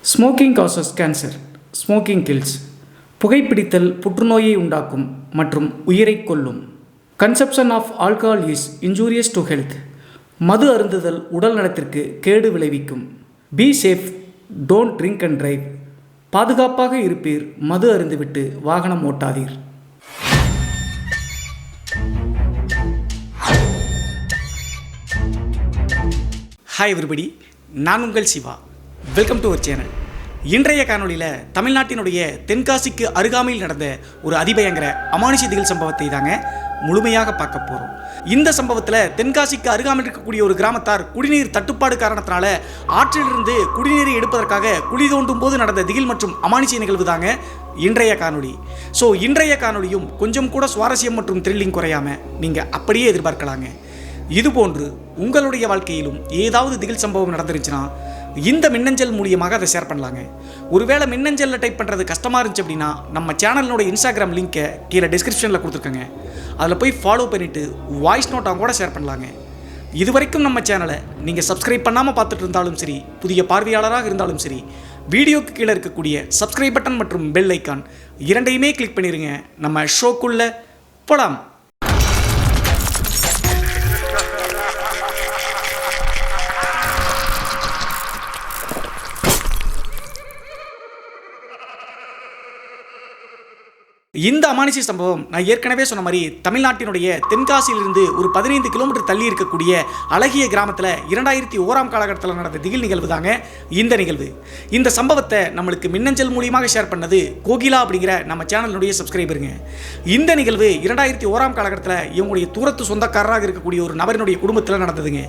Smoking causes cancer. Smoking kills. புகைப்பிடித்தல் புற்றுநோயை உண்டாக்கும் மற்றும் உயிரை கொல்லும். Consumption of alcohol is injurious to health. மது அருந்துதல் உடல் நலத்திற்கு கேடு விளைவிக்கும். Be safe, don't drink and drive. பாதுகாப்பாக இருப்பீர், மது அருந்துவிட்டு வாகனம் ஓட்டாதீர். ஹாய் எவ்ரிபடி, நான் உங்கள் Siva. Welcome to our channel. இன்றைய காணொலியில் தமிழ்நாட்டினுடைய தென்காசிக்கு அருகாமையில் நடந்த ஒரு அதிபயங்கர அமானுஷ திகில் சம்பவத்தை தாங்க முழுமையாக பார்க்க போகிறோம். இந்த சம்பவத்தில் தென்காசிக்கு அருகாமையில் இருக்கக்கூடிய ஒரு கிராமத்தார் குடிநீர் தட்டுப்பாடு காரணத்தினால ஆற்றிலிருந்து குடிநீரை எடுப்பதற்காக குழி தோண்டும் போது நடந்த திகில் மற்றும் அமானுஷ நிகழ்வு தாங்க இன்றைய காணொலி. ஸோ இன்றைய காணொலியும் கொஞ்சம் கூட சுவாரஸ்யம் மற்றும் த்ரில்லிங் குறையாமல் நீங்கள் அப்படியே எதிர்பார்க்கலாங்க. இதுபோன்று உங்களுடைய வாழ்க்கையிலும் ஏதாவது திகில் சம்பவம் நடந்துருச்சுன்னா இந்த மின்னஞ்சல் மூலியமாக அதை ஷேர் பண்ணலாங்க. ஒருவேளை மின்னஞ்சலில் டைப் பண்ணுறது கஷ்டமாக இருந்துச்சு அப்படின்னா நம்ம சேனலினோட இன்ஸ்டாகிராம் லிங்க்கை கீழே டிஸ்கிரிப்ஷனில் கொடுத்துருக்கேங்க. அதில் போய் ஃபாலோ பண்ணிவிட்டு வாய்ஸ் நோட்டாக கூட ஷேர் பண்ணலாங்க. இது வரைக்கும் நம்ம சேனலை நீங்கள் சப்ஸ்கிரைப் பண்ணாமல் பார்த்துட்டு இருந்தாலும் சரி, புதிய பார்வையாளராக இருந்தாலும் சரி, வீடியோக்கு கீழே இருக்கக்கூடிய சப்ஸ்கிரைப் பட்டன் மற்றும் பெல் ஐக்கான் இரண்டையுமே கிளிக் பண்ணிடுங்க. நம்ம ஷோக்குள்ளே போகலாம். இந்த அமானுஷ சம்பவம் நான் ஏற்கனவே சொன்ன மாதிரி தமிழ்நாட்டினுடைய தென்காசியிலிருந்து ஒரு 15 கிலோமீட்டர் தள்ளி இருக்கக்கூடிய அழகிய கிராமத்தில் 2001 காலகட்டத்தில் நடந்த திகில் நிகழ்வு தாங்க இந்த நிகழ்வு. இந்த சம்பவத்தை நம்மளுக்கு மின்னஞ்சல் மூலியமாக ஷேர் பண்ணது கோகிலா அப்படிங்கிற நம்ம சேனலுடைய சப்ஸ்கிரைபருங்க. இந்த நிகழ்வு 2001 காலகட்டத்தில் இவங்களுடைய தூரத்து சொந்தக்காரராக இருக்கக்கூடிய ஒரு நபரினுடைய குடும்பத்தில் நடந்ததுங்க.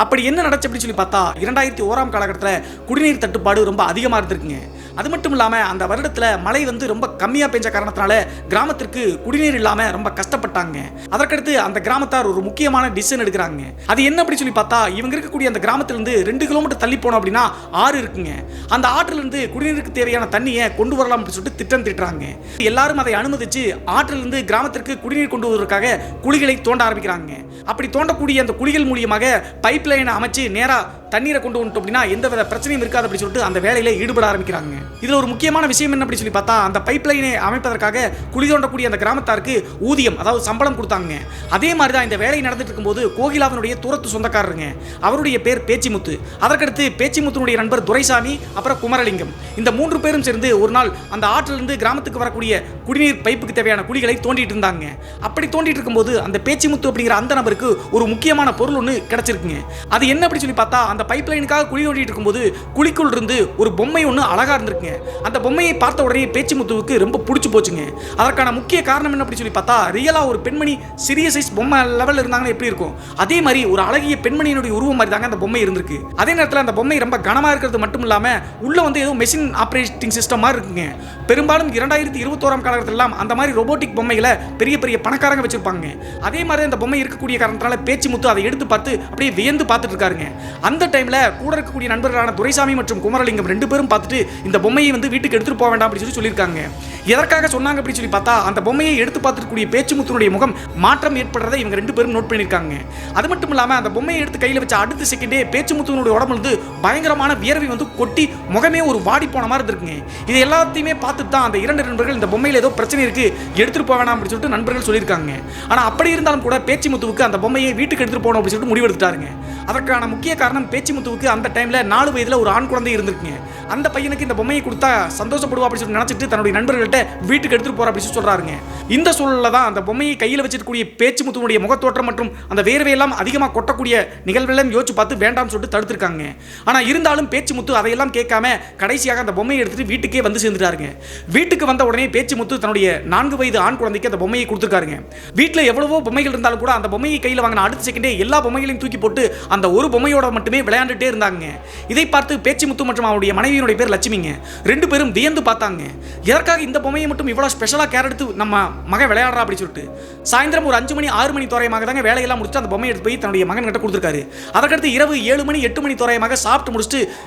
அப்படி என்ன நடச்சு அப்படின்னு சொல்லி பார்த்தா 2001 காலகட்டத்தில் குடிநீர் தட்டுப்பாடு ரொம்ப அதிகமாக இருந்திருக்குங்க. அது மட்டும் இல்லாமல் அந்த வருடத்தில் மழை ரொம்ப கம்மியாக பெஞ்ச காரணத்தினால கிராமத்திற்கு குடிநீர் இல்லாமல் ரொம்ப கஷ்டப்பட்டாங்க. அதற்கடுத்து அந்த கிராமத்தார் ஒரு முக்கியமான டிசிஷன் எடுக்கிறாங்க. அது என்ன அப்படி சொல்லி பார்த்தா இவங்க இருக்கக்கூடிய அந்த கிராமத்திலிருந்து 2 கிலோமீட்டர் தள்ளி போனோம் அப்படின்னா ஆறு இருக்குங்க. அந்த ஆற்றிலிருந்து குடிநீருக்கு தேவையான தண்ணியை கொண்டு வரலாம் அப்படின்னு சொல்லிட்டு திட்டம் திட்டுறாங்க. எல்லாரும் அதை அனுமதிச்சு ஆற்றிலிருந்து கிராமத்திற்கு குடிநீர் கொண்டு வருவதற்காக குழிகளை தோண்ட ஆரம்பிக்கிறாங்க. அப்படி தோண்டக்கூடிய அந்த குழிகள் மூலியமாக பைப் லைனை அமைச்சு நேராக தண்ணீரை கொண்டு வந்துட்டோம் அப்படின்னா எந்தவித பிரச்சனையும் இருக்காது அப்படின்னு சொல்லிட்டு அந்த வேலையில ஈடுபட ஆரம்பிக்கிறாங்க. இதுல ஒரு முக்கியமான விஷயம் என்ன அப்படி சொல்லி பார்த்தா அந்த பைப் லைனை அமைப்பதற்காக குழி தோண்டக்கூடிய அந்த கிராமத்தாருக்கு ஊதியம், அதாவது சம்பளம் கொடுத்தாங்க. அதே மாதிரி தான் இந்த வேலை நடந்துட்டு இருக்கும்போது கோகிலாவினுடைய தூரத்து சொந்தக்காரருங்க, அவருடைய பேர் பேச்சிமுத்து. அதற்கடுத்து பேச்சிமுத்துனுடைய நண்பர் துரைசாமி, அப்புறம் குமரலிங்கம், இந்த 3 பேரும் சேர்ந்து ஒரு நாள் அந்த ஆற்றிலிருந்து கிராமத்துக்கு வரக்கூடிய குடிநீர் பைப்புக்கு தேவையான குழிகளை தோண்டிட்டு இருந்தாங்க. அப்படி தோண்டிட்டு இருக்கும்போது அந்த பேச்சிமுத்து அப்படிங்கிற அந்த நபருக்கு ஒரு முக்கியமான பொருள் ஒன்று கிடைச்சிருக்குங்க. அது என்ன அப்படி சொல்லி பார்த்தா அந்த பைப் லைனுக்காக குழி தோண்டிட்டு இருக்கும்போது குழிக்குள் இருந்து ஒரு பொம்மை ஒன்று அழகா இருந்திருக்குங்க. அந்த பொம்மையை பார்த்த உடனே பேச்சிமுத்துவுக்கு ரொம்ப பிடிச்சு போச்சுங்க. அதற்கான முக்கிய காரணம் என்ன அப்படி சொல்லி பார்த்தா ரியலா ஒரு பெண்மணி சிறிய சைஸ் பொம்மை லெவலில் இருந்தாங்கன்னா எப்படி இருக்கும் அதே மாதிரி ஒரு அழகிய பெண்மணியினுடைய உருவம் மாதிரி தாங்க அந்த பொம்மை இருந்திருக்கு. அதே நேரத்தில் அந்த பொம்மை ரொம்ப கனமா இருக்கிறது மட்டும் இல்லாம உள்ள ஏதோ மெஷின் ஆப்ரேட்டிங் சிஸ்டம் மாதிரி இருக்குங்க. பெரும்பாலும் 2021 காலகட்டத்தில் அந்த மாதிரி ரோபோட்டிக் பொம்மைகளை பெரிய பெரிய பணக்காரங்க வச்சிருப்பாங்க. அதே மாதிரி அந்த பொம்மை இருக்கக்கூடிய காரணத்தால பேச்சிமுத்து அதை எடுத்து பார்த்து அப்படியே வியந்து பார்த்துட்டு இருக்காருங்க. அந்த டைம்ல கூட இருக்கக்கூடிய நண்பர்களான துரைசாமி மற்றும் குமரலிங்கம் 2 பேரும் பார்த்துட்டு இந்த பொம்மையை வீட்டுக்கு எடுத்துட்டு போக வேண்டாம் அப்படின்னு சொல்லியிருக்காங்க. எதற்காக சொன்னாங்க அப்படின்னு சொல்லி பார்த்தா அந்த பொம்மையை எடுத்து பார்த்துக்கூடிய பேச்சிமுத்துனுடைய முகம் மாற்றம் ஏற்படுறதை இவங்க 2 பேரும் நோட் பண்ணியிருக்காங்க. அது மட்டும் இல்லாமல் அந்த பொம்மையை எடுத்து கையில் வச்ச அடுத்த செகண்டே பேச்சிமுத்துனுடைய உடம்புல பயங்கரமான வியர்வை கொட்டி முகமே ஒரு வாடி போன மாதிரி இருக்குங்க. இது எல்லாத்தையுமே பார்த்துட்டு தான் அந்த 2 நண்பர்கள் இந்த பொம்மையில் ஏதோ பிரச்சனை இருக்கு, எடுத்துட்டு போக வேண்டாம் அப்படின்னு சொல்லிட்டு நண்பர்கள் சொல்லியிருக்காங்க. ஆனால் அப்படி இருந்தாலும் கூட பேச்சிமுத்துவுக்கு அந்த பொம்மையை வீட்டுக்கு எடுத்துட்டு போகணும் அப்படின்னு சொல்லிட்டு முடிவெடுத்துட்டாருங்க. அதற்கான முக்கிய காரணம் பேச்சிமுத்துவுக்கு அந்த டைம்ல 4 வயதுல ஒரு ஆண் குழந்தை இருந்திருக்குங்க. அந்த பையனுக்கு இந்த பொம்மையை கொடுத்தா சந்தோஷப்படுவா அப்படின்னு சொல்லி நினைச்சிட்டு தன்னுடைய நண்பர்கள்ட்ட வீட்டுக்கு எடுத்துட்டு போற அப்படின்னு சொல்றாருங்க. இந்த சூழல்ல தான் அந்த பொம்மையை கையில் வச்சிருக்கக்கூடிய பேச்சிமுத்துனுடைய முகத்தோற்றம் மற்றும் அந்த வேர்வையெல்லாம் அதிகமாக கொட்டக்கூடிய நிகழ்வுகளெல்லாம் யோசிச்சு பார்த்து வேண்டாம்னு சொல்லிட்டு தடுத்திருக்காங்க. ஆனா இருந்தாலும் பேச்சிமுத்து அதையெல்லாம் கேட்காம கடைசியாக அந்த பொம்மையை எடுத்துட்டு வீட்டுக்கே வந்து சேர்ந்துட்டாருங்க. வீட்டுக்கு வந்த உடனே பேச்சிமுத்து தன்னுடைய 4 வயது ஆண் குழந்தைக்கு அந்த பொம்மையை கொடுத்துருக்காருங்க. வீட்டில் எவ்வளவோ பொம்மைகள் இருந்தாலும் கூட அந்த பொம்மையை கையில் வாங்கின அடுத்த செகண்டே எல்லா பொம்மைகளையும் தூக்கி போட்டு அந்த ஒரு பொம்மையோட மட்டுமே விளையாண்டுட்டே இருந்தாங்க. இதை பார்த்து பேச்சிமுத்து மற்றும் அவருடைய மனைவியினுடைய பேர் லட்சுமிங்க 2 பேரும் வியந்து பார்த்தாங்க. எதற்காக இந்த பொம்மையை மட்டும் இவ்வளவு ஸ்பெஷலா கேர் எடுத்து நம்ம மகன் விளையாடுறா அப்படின்னு சொல்லிட்டு சாயந்தரம் ஒரு 5 மணி 6 மணி தோராயமாக தாங்க வேலையெல்லாம் முடிச்சுட்டு அந்த பொம்மையை எடுத்து போய் தன்னுடைய மகன் கிட்ட கொடுத்துருக்காரு. அதற்கடுத்து இரவு 7 மணி 8 மணி தோராயமாக சாப்பிட்டு முடிச்சுட்டு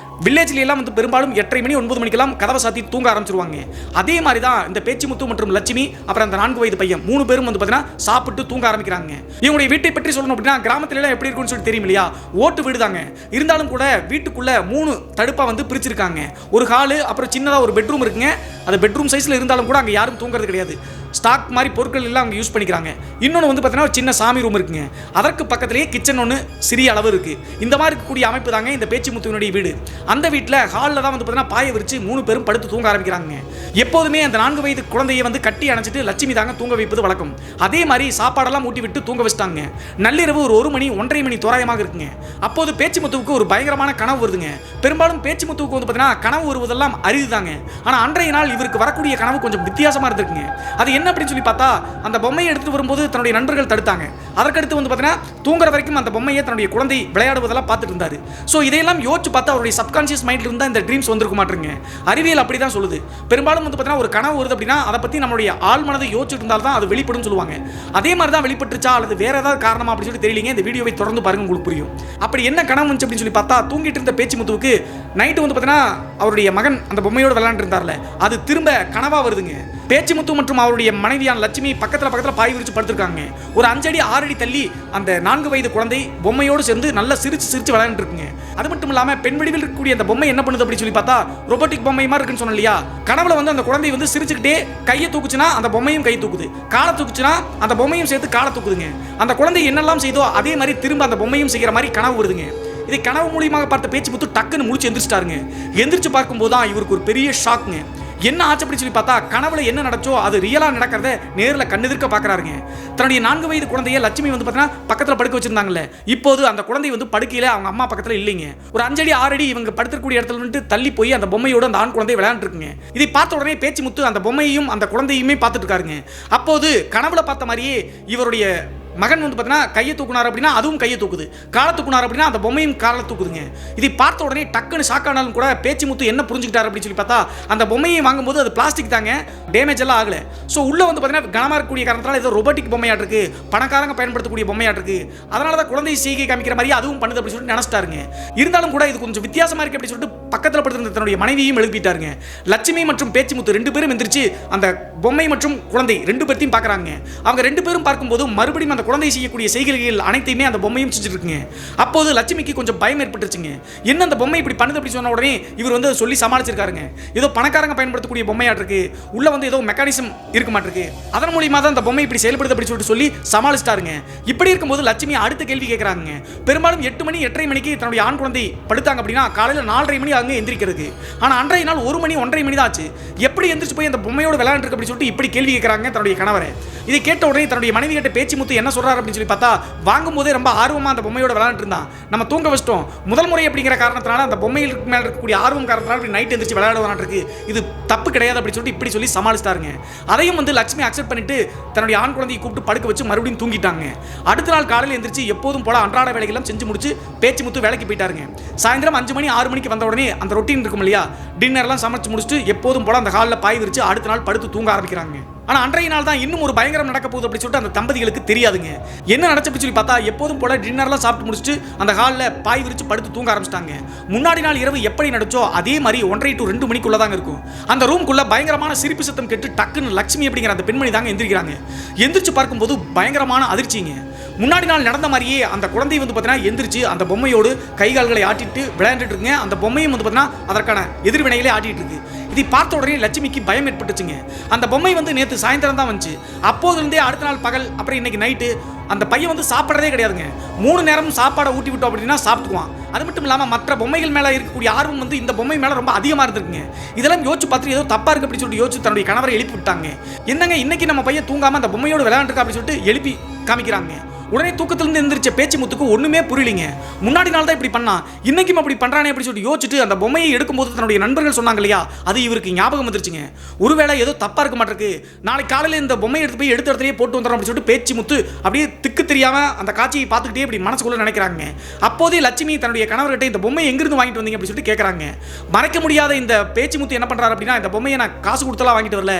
வில்லேஜ்ல எல்லாம் பெரும்பாலும் 8:30 மணி 9 மணிக்கெல்லாம் கதவை சாத்தி தூங்க ஆரம்பிச்சிருவாங்க. அதே மாதிரி தான் இந்த பேச்சிமுத்து மற்றும் லட்சுமி அப்புறம் அந்த 4 வயது பையன் 3 பேரும் பார்த்தீங்கன்னா சாப்பிட்டு தூங்க ஆரம்பிக்கிறாங்க. இவங்களுடைய வீட்டை பற்றி சொல்லணும் அப்படின்னா கிராமத்துல எல்லாம் எப்படி இருக்கும்னு சொல்லி தெரியும் இல்லையா, ஓட்டு வீடு தாங்க. இருந்தாலும் கூட வீட்டுக்குள்ள 3 தடுப்பா வந்து பிரிச்சிருக்காங்க. ஒரு ஹாலு, அப்புறம் சின்னதா ஒரு பெட்ரூம் இருக்குங்க. அது பெட்ரூம் சைஸ்ல இருந்தாலும் கூட அங்க யாரும் தூங்குறது கிடையாது. ஸ்டாக் மாதிரி பொருட்கள் எல்லாம் அவங்க யூஸ் பண்ணிக்கிறாங்க. இன்னொன்று வந்து பார்த்தீங்கன்னா ஒரு சின்ன சாமி ரூம் இருக்குங்க. அதற்கு பக்கத்திலேயே கிச்சன் ஒன்று சிறிய அளவு இருக்கு. இந்த மாதிரி இருக்கக்கூடிய அமைப்பு தாங்க இந்த பேச்சிமுத்துவினுடைய வீடு. அந்த வீட்டில் ஹாலில் தான் வந்து பார்த்தீங்கன்னா பாயை விரிச்சு 3 பேரும் படுத்து தூங்க ஆரம்பிக்கிறாங்க. எப்போதுமே அந்த 4 வயது குழந்தையை வந்து கட்டி அணைச்சிட்டு லட்சுமி தாங்க தூங்க வைப்பது வழக்கம். அதே மாதிரி சாப்பாடெல்லாம் ஊட்டி விட்டு தூங்க வச்சிட்டாங்க. நள்ளிரவு ஒரு 1 மணி 1:30 மணி தோராயமாக இருக்குங்க. அப்போது பேச்சிமுத்துவுக்கு ஒரு பயங்கரமான கனவு வருதுங்க. பெரும்பாலும் பேச்சிமுத்துவுக்கு வந்து பார்த்தீங்கன்னா கனவு வருவதெல்லாம் அரிதுதாங்க. ஆனால் அன்றைய நாள் இவருக்கு வரக்கூடிய கனவு கொஞ்சம் வித்தியாசமா இருந்திருக்குங்க. அது என்ன அப்படின்னு சொல்லி பார்த்தா, அந்த பொம்மையை எடுத்துட்டு வரும்போது தன்னுடைய நண்பர்கள் தடுத்தாங்க. அதற்கடுத்து வந்து பார்த்தீங்கன்னா தூங்குற வரைக்கும் அந்த பொம்மையை தன்னுடைய குழந்தை விளையாடுவதெல்லாம் பார்த்துட்டு இருந்தாரு. ஸோ இதையெல்லாம் யோசிச்சு பார்த்தா அவருடைய சப்கான்ஷியஸ் மைண்ட்ல இருந்தா இந்த ட்ரீம்ஸ் வந்திருக்க மாட்டேங்க. அறிவியல் அப்படி தான் சொல்லுது. பெரும்பாலும் வந்து பார்த்தீங்கன்னா ஒரு கனவு வருது அப்படின்னா அதை பற்றி நம்மளுடைய ஆள் மனதை யோசிச்சுட்டு இருந்தால் தான் அது வெளிப்படும் சொல்லுவாங்க. அதே மாதிரி தான் வெளிப்பட்டுச்சா அல்லது வேற ஏதாவது காரணமா அப்படின்னு சொல்லி தெரியலங்க. இந்த வீடியோவை தொடர்ந்து பாருங்க, உங்களுக்கு புரியும். அப்படி என்ன கனவு வந்துச்சு அப்படின்னு சொல்லி பார்த்தா, தூங்கிட்டு இருந்த பேச்சிமுத்துவுக்கு நைட்டு வந்து பார்த்தீங்கன்னா அவருடைய மகன் அந்த பொம்மையோடு விளையாண்டு இருந்தார்ல, அது திரும்ப கனவா வருதுங்க. பேச்சிமுத்து மற்றும் அவருடைய மனைவியான லட்சுமி பக்கத்தில் பாய் விரிச்சு படுத்திருக்காங்க. ஒரு 5 அடி 6 அடி தள்ளி அந்த 4 வயது குழந்தை பொம்மையோடு சேர்ந்து நல்லா சிரிச்சு விளையாண்டு இருக்குங்க. அது மட்டும் இல்லாம பெண் வடிவில் இருக்கக்கூடிய அந்த பொம்மை என்ன பண்ணுது அப்படின்னு சொல்லி பார்த்தா, ரோபோட்டிக் பொம்மை மாதிரி இருக்குன்னு சொன்னேன் இல்லையா. கனவுல வந்து அந்த குழந்தை வந்து சிரிச்சுக்கிட்டே கையை தூக்குச்சுன்னா அந்த பொம்மையும் கை தூக்குது, காலை தூக்குச்சுன்னா அந்த பொம்மையும் சேர்த்து காலை தூக்குதுங்க. அந்த குழந்தை என்னெல்லாம் செய்தோ அதே மாதிரி திரும்ப அந்த பொம்மையும் செய்கிற மாதிரி கனவு வருதுங்க. இதை கனவு மூலியமாக பார்த்த பேச்சிமுத்து டக்குன்னு முழிச்சு எந்திரிச்சிட்டாருங்க. எந்திரிச்சு பார்க்கும்போது தான் இவருக்கு ஒரு பெரிய ஷாக்குங்க. என்ன ஆச்சு அப்படி சொல்லி பார்த்தா, கனவுல என்ன நடச்சோ அது ரியலா நடக்கிறத நேரில் கண்ணெதிர்க்க பார்க்கறாருங்க. தன்னுடைய 4 வயது குழந்தைய லட்சுமி வந்து பார்த்தீங்கன்னா பக்கத்தில் படுக்க வச்சிருந்தாங்கல்ல, இப்போது அந்த குழந்தை வந்து படுக்கையில அவங்க அம்மா பக்கத்தில் இல்லைங்க. ஒரு 5 அடி 6 அடி இவங்க படுத்திருக்கக்கூடிய இடத்துல இருந்து தள்ளி போய் அந்த பொம்மையோட அந்த ஆண் குழந்தை விளையாண்டு இருக்குங்க. இதை பார்த்த உடனே பேச்சிமுத்து அந்த பொம்மையையும் அந்த குழந்தையுமே பார்த்துட்டு இருக்காருங்க. அப்போது கனவுல பார்த்த மாதிரியே இவருடைய மகன் வந்து பார்த்தீங்கன்னா கையை தூக்குனார் அப்படின்னா அதுவும் கையை தூக்குது, காலை தூக்குனார் அப்படின்னா அந்த பொம்மையும் காலை தூக்குதுங்க. இதை பார்த்த உடனே டக்குன்னு ஷாக்கானாலும் கூட பேச்சிமுத்து என்ன புரிஞ்சுக்கிட்டார் அப்படின்னு சொல்லி பார்த்தா, அந்த பொம்மையை வாங்கும்போது அது பிளாஸ்டிக் தாங்க, டேமேஜ் எல்லாம் ஆகல. ஸோ உள்ள வந்து பார்த்தீங்கன்னா கனமாக இருக்கக்கூடிய காரணத்தால் ஏதோ ரோபோட்டிக் பொம்மையாட்டு இருக்கு, பணக்காரங்க பயன்படுத்தக்கூடிய பொம்மையாட்டு இருக்கு, அதனால தான் குழந்தை செய்கை காமிக்கிற மாதிரி அதுவும் பண்ணுது அப்படின்னு சொல்லிட்டு நினைச்சிட்டாருங்க. இருந்தாலும் கூட இது கொஞ்சம் வித்தியாசமா இருக்கு அப்படின்னு சொல்லிட்டு பக்கத்தில் படுத்திருந்த தன்னுடைய மனைவியையும் எழுப்பிட்டாருங்க. லட்சுமி மற்றும் பேச்சிமுத்து 2 பேரும் எந்திரிச்சு அந்த பொம்மை மற்றும் குழந்தை 2 பேர்த்தையும் பார்க்குறாங்க. அவங்க 2 பேரும் பார்க்கும்போது மறுபடியும் அந்த குழந்தை செய்யக்கூடிய செய்கைகள் அனைத்தையுமே அந்த பொம்மையும் செஞ்சுட்டு இருக்குங்க. அப்போது லட்சுமிக்கு கொஞ்சம் பயம் ஏற்பட்டுருச்சுங்க. என்ன அந்த பொம்மை இப்படி பண்ணுது அப்படி சொன்ன உடனே இவர் வந்து சொல்லி சமாளிச்சிருக்காருங்க. ஏதோ பணக்காரங்க பயன்படுத்தக்கூடிய பொம்மையாட்டு இருக்கு, உள்ள வந்து ஏதோ மெக்கானிசம் இருக்க மாட்டிருக்கு, அதன் மூலியமா தான் அந்த பொம்மை இப்படி செயல்படுது அப்படி சொல்லிட்டு சொல்லி சமாளிச்சிட்டாருங்க. இப்படி இருக்கும்போது லட்சுமி அடுத்த கேள்வி கேட்கறாங்க. பெரும்பாலும் 8 மணி 8:30 மணிக்கு தன்னுடைய ஆண் குழந்தை படுத்தாங்க அப்படின்னா காலையில் 4:30 மணி அங்கே எந்திரிக்கிறதுக்கு. ஆனால் அன்றைய நாள் 1 மணி 1:30 மணி தான் ஆச்சு. எப்படி எந்திரிச்சு போய் அந்த பொம்மையோட விளையாண்டு இருக்கு அப்படி சொல்லிட்டு இப்படி கேள்வி கேட்கறாங்க தன்னுடைய கணவரை. இதை கேட்ட உடனே தன்னுடைய மனைவி கிட்ட பேச்சிமுத்து என்ன சொல்றாரு அப்படின்னு சொல்லி பார்த்தா, வாங்கும் போதே ரொம்ப ஆர்வமா அந்த பொம்மையோட விளையாண்டு இருந்தான், நம்ம தூங்க வச்சிட்டோம், முதல் முறை அப்படிங்கிற காரணத்தினால அந்த பொம்மையில் மேல இருக்கக்கூடிய ஆர்வம் காரணத்தினால இப்படி நைட் எந்திரிச்சு விளையாடுவான் இருக்கு, இது தப்பு கிடையாது அப்படி சொல்லிட்டு இப்படி சொல்லி சமாளிச்சிட்டாருங்க. அதையும் வந்து லட்சுமி அக்செப்ட் பண்ணிட்டு தன்னுடைய ஆண் குழந்தையை கூப்பிட்டு படுக்க வச்சு மறுபடியும் தூங்கிட்டாங்க. அடுத்த நாள் காலையில் எந்திரிச்சு எப்போதும் போல அன்றாட வேலைகள்லாம் செஞ்சு முடிச்சு பேச்சிமுத்து வேலைக்கு போயிட்டாருங்க. சாயந்தரம் 5 மணி 6 மணிக்கு வந்த உடனே அந்த ரொட்டீன் இருக்கும் இல்லையா, டின்னர்லாம் சமைச்சு முடிச்சுட்டு எப்போதும் போல அந்த ஹாலில் பாய் விரிச்சு அடுத்த நாள் படுத்து தூங்க ஆரம்பிக்கிறாங்க. ஆனா அன்றைய நாள் தான் இன்னும் ஒரு பயங்கரம் நடக்க போகுது அப்படி சொல்லிட்டு அந்த தம்பதிகளுக்கு தெரியாதுங்க. என்ன நடந்துச்சு சொல்லி பார்த்தா, எப்போதும் போல டின்னர்லாம் சாப்பிட்டு முடிச்சுட்டு அந்த ஹாலில் பாய் விரிச்சு படுத்து தூங்க ஆரம்பிச்சிட்டாங்க. முன்னாடி நாள் இரவு எப்படி நடச்சோ அதே மாதிரி 1:30 to 2 மணிக்குள்ள தாங்க இருக்கும். அந்த ரூம்குள்ள பயங்கரமான சிரிப்பு சத்தம் கேட்டு டக்குன்னு லட்சுமி அப்படிங்கிற அந்த பெண்மணி தாங்க எந்திரிக்கிறாங்க. எந்திரிச்சு பார்க்கும்போது பயங்கரமான அதிர்ச்சிங்க. முன்னாடி நாள் நடந்த மாதிரியே அந்த குழந்தை வந்து பார்த்தீங்கன்னா எந்திரிச்சு அந்த பொம்மையோடு கைகால்களை ஆட்டிட்டு விளையாண்டுட்டு இருக்குங்க. அந்த பொம்மையும் வந்து பார்த்தீங்கன்னா அதற்கான எதிர்வினைகளே ஆட்டிட்டு இருக்கு. இதை பார்த்த உடனே லட்சுமிக்கு பயம் ஏற்பட்டுச்சுங்க. அந்த பொம்மை வந்து நேற்று சாயந்தரம் தான் வந்துச்சு. அப்போதுலேருந்தே அடுத்த நாள் பகல் அப்புறம் இன்னைக்கு நைட்டு அந்த பையன் வந்து சாப்பிட்றதே கிடையாதுங்க. 3 நேரமும் சாப்பாடை ஊட்டி விட்டோம் அப்படின்னா சாப்பிட்டுக்குவான். அது மட்டும் இல்லாமல் மற்ற பொம்மைகள் மேலே இருக்கக்கூடிய ஆர்வம் வந்து இந்த பொம்மை மேலே ரொம்ப அதிகமாக இருந்திருக்குங்க. இதெல்லாம் யோசிச்சு பார்த்துட்டு ஏதோ தப்பாக இருக்கு அப்படின்னு சொல்லிட்டு யோசிச்சு தன்னுடைய கணவரை எழுப்பி விட்டாங்க. என்னங்க இன்னைக்கு நம்ம பையன் தூங்காமல் அந்த பொம்மையோடு விளையாண்டுருக்கா அப்படின்னு சொல்லிட்டு எழுப்பி காமிக்கிறாங்க. உடனே தூக்கத்திலிருந்து எந்திரிச்ச பேச்சிமுத்துக்கு ஒண்ணுமே புரியலிங்க. முன்னாடி நாள் தான் இப்படி பண்ணா, இன்னைக்கும் அப்படி பண்றானே அப்படி சொல்லிட்டு யோசிச்சுட்டு அந்த பொம்மையை எடுக்கும்போது தன்னுடைய நண்பர்கள் சொன்னாங்க இல்லையா, அது இவருக்கு ஞாபகம் வந்துருச்சுங்க. ஒருவேளை ஏதோ தப்பா இருக்க மாட்டிருக்கு, நாளைக்கு காலையில் இந்த பொம்மையை எடுத்து போய் எடுத்த இடத்துலயே போட்டு வந்துடும் அப்படின்னு சொல்லிட்டு பேச்சிமுத்து அப்படியே திக்கு தெரியாம அந்த காட்சியை பார்த்துக்கிட்டே இப்படி மனசுக்குள்ள நினைக்கிறாங்க. அப்போதே லட்சுமி தன்னுடைய கணவர்கிட்ட இந்த பொம்மையை எங்கிருந்து வாங்கிட்டு வந்தீங்க அப்படின்னு சொல்லிட்டு கேட்கறாங்க. மறைக்க முடியாத இந்த பேச்சிமுத்து என்ன பண்றாரு அப்படின்னா, இந்த பொம்மையை நான் காசு கொடுத்தலாம் வாங்கிட்டு வரல,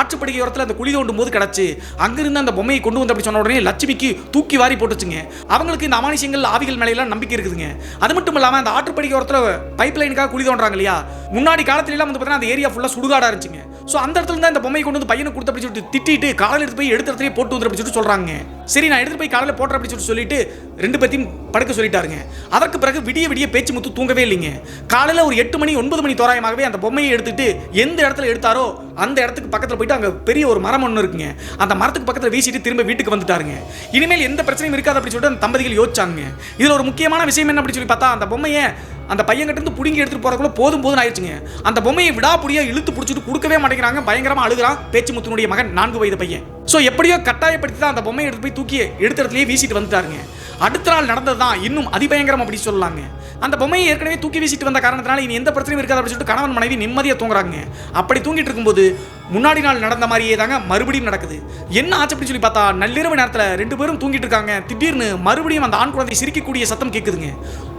ஆற்றுப்படுகை ஓரத்தில் அந்த குழி தோண்டும் போது கிடச்சு, அங்கிருந்து அந்த பொம்மையை கொண்டு வந்து அப்படி சொன்ன உடனே லட்சுமிக்கு தூக்கி தூக்கி வாரி போட்டுச்சுங்க. அவங்களுக்கு இந்த அமானுஷங்கள் ஆவிகள் மேலையெல்லாம் நம்பிக்கை இருக்குதுங்க. அது மட்டும் இல்லாமல் அந்த ஆற்றுப்படுகை ஓரத்தில் பைப் லைனுக்காக குழி தோன்றாங்க இல்லையா, முன்னாடி காலத்துலலாம் வந்து பார்த்தீங்கன்னா அந்த ஏரியா ஃபுல்லாக சுடுகாடாக இருந்துச்சுங்க. ஸோ அந்த இடத்துல தான் இந்த பொம்மையை கொண்டு வந்து பையனை கொடுத்து அப்படி சொல்லிட்டு திட்டிட்டு காலையில் எடுத்து போய் எடுத்த இடத்துலேயே போட்டு வந்து அப்படி சொல்லிட்டு சொல்கிறாங்க. சரி நான் எடுத்து போய் காலையில் போட்டுற அப்படி சொல்லிட்டு ரெண்டு பேத்தையும் படுக்க சொல்லிட்டாருங்க. அதற்கு பிறகு விடிய விடிய பேச்சு முத்து தூங்கவே இல்லைங்க. காலையில் ஒரு 8 மணி 9 மணி தோராயமாகவே அந்த பொம்மையை எடுத்துட்டு எந்த இடத்துல எடுத்தாரோ அந்த இடத்துக்கு பக்கத்தில் போயிட்டு அங்கே பெரிய ஒரு மரம் ஒன்று இருக்குங்க. அந்த மரத்துக்கு பக்கத்தில் வீசிட்டு திரும்ப வீட்டுக்கு வந்துட்டாருங்க. இனிமேல் எந்த பிரச்சனையும் இருக்காது அப்படி சொல்லிட்டு அந்த தம்பதிகள் யோசிச்சாங்க. இதில் ஒரு முக்கியமான விஷயம் என்ன அப்படி சொல்லி பார்த்தா, அந்த பொம்மையை அந்த பையன்கிட்ட இருந்து புடுங்கி எடுத்துட்டு போறதுக்குள்ள போதும் ஆயிடுச்சுங்க. அந்த பொம்மையை விடாப்புடியா இழுத்து பிடிச்சிட்டு கொடுக்கவே மாட்டேங்கிறாங்க. பயங்கரமா அழுகிறான் பேச்சு முத்துனுடைய மகன் 4 வயது பையன். ஸோ எப்படியோ கட்டாயப்படுத்தி தான் அந்த பொம்மையை எடுத்து போய் தூக்கி எடுத்த இடத்துலயே வீசிட்டு வந்துட்டாருங்க. அடுத்த நாள் நடந்தது தான் இன்னும் அதிபயங்கரம் அப்படி சொல்லலாங்க. அந்த பொம்மையை ஏற்கனவே தூக்கி வீசிட்டு வந்த காரணத்தினால இனி எந்த பிரச்சனையும் இருக்காது அப்படின்னு சொல்லிட்டு கணவன் மனைவி நிம்மதியாக தூங்குறாங்க. அப்படி தூங்கிட்டு இருக்கும்போது முன்னாடி நாள் நடந்த மாதிரியே தாங்க மறுபடியும் நடக்குது. என்ன ஆச்சு அப்படின்னு சொல்லி பார்த்தா, நள்ளிரவு நேரத்தில் 2 பேரும் தூங்கிட்டு இருக்காங்க. திடீர்னு மறுபடியும் அந்த ஆண் குழந்தை சிரிக்கக்கூடிய சத்தம் கேட்குதுங்க.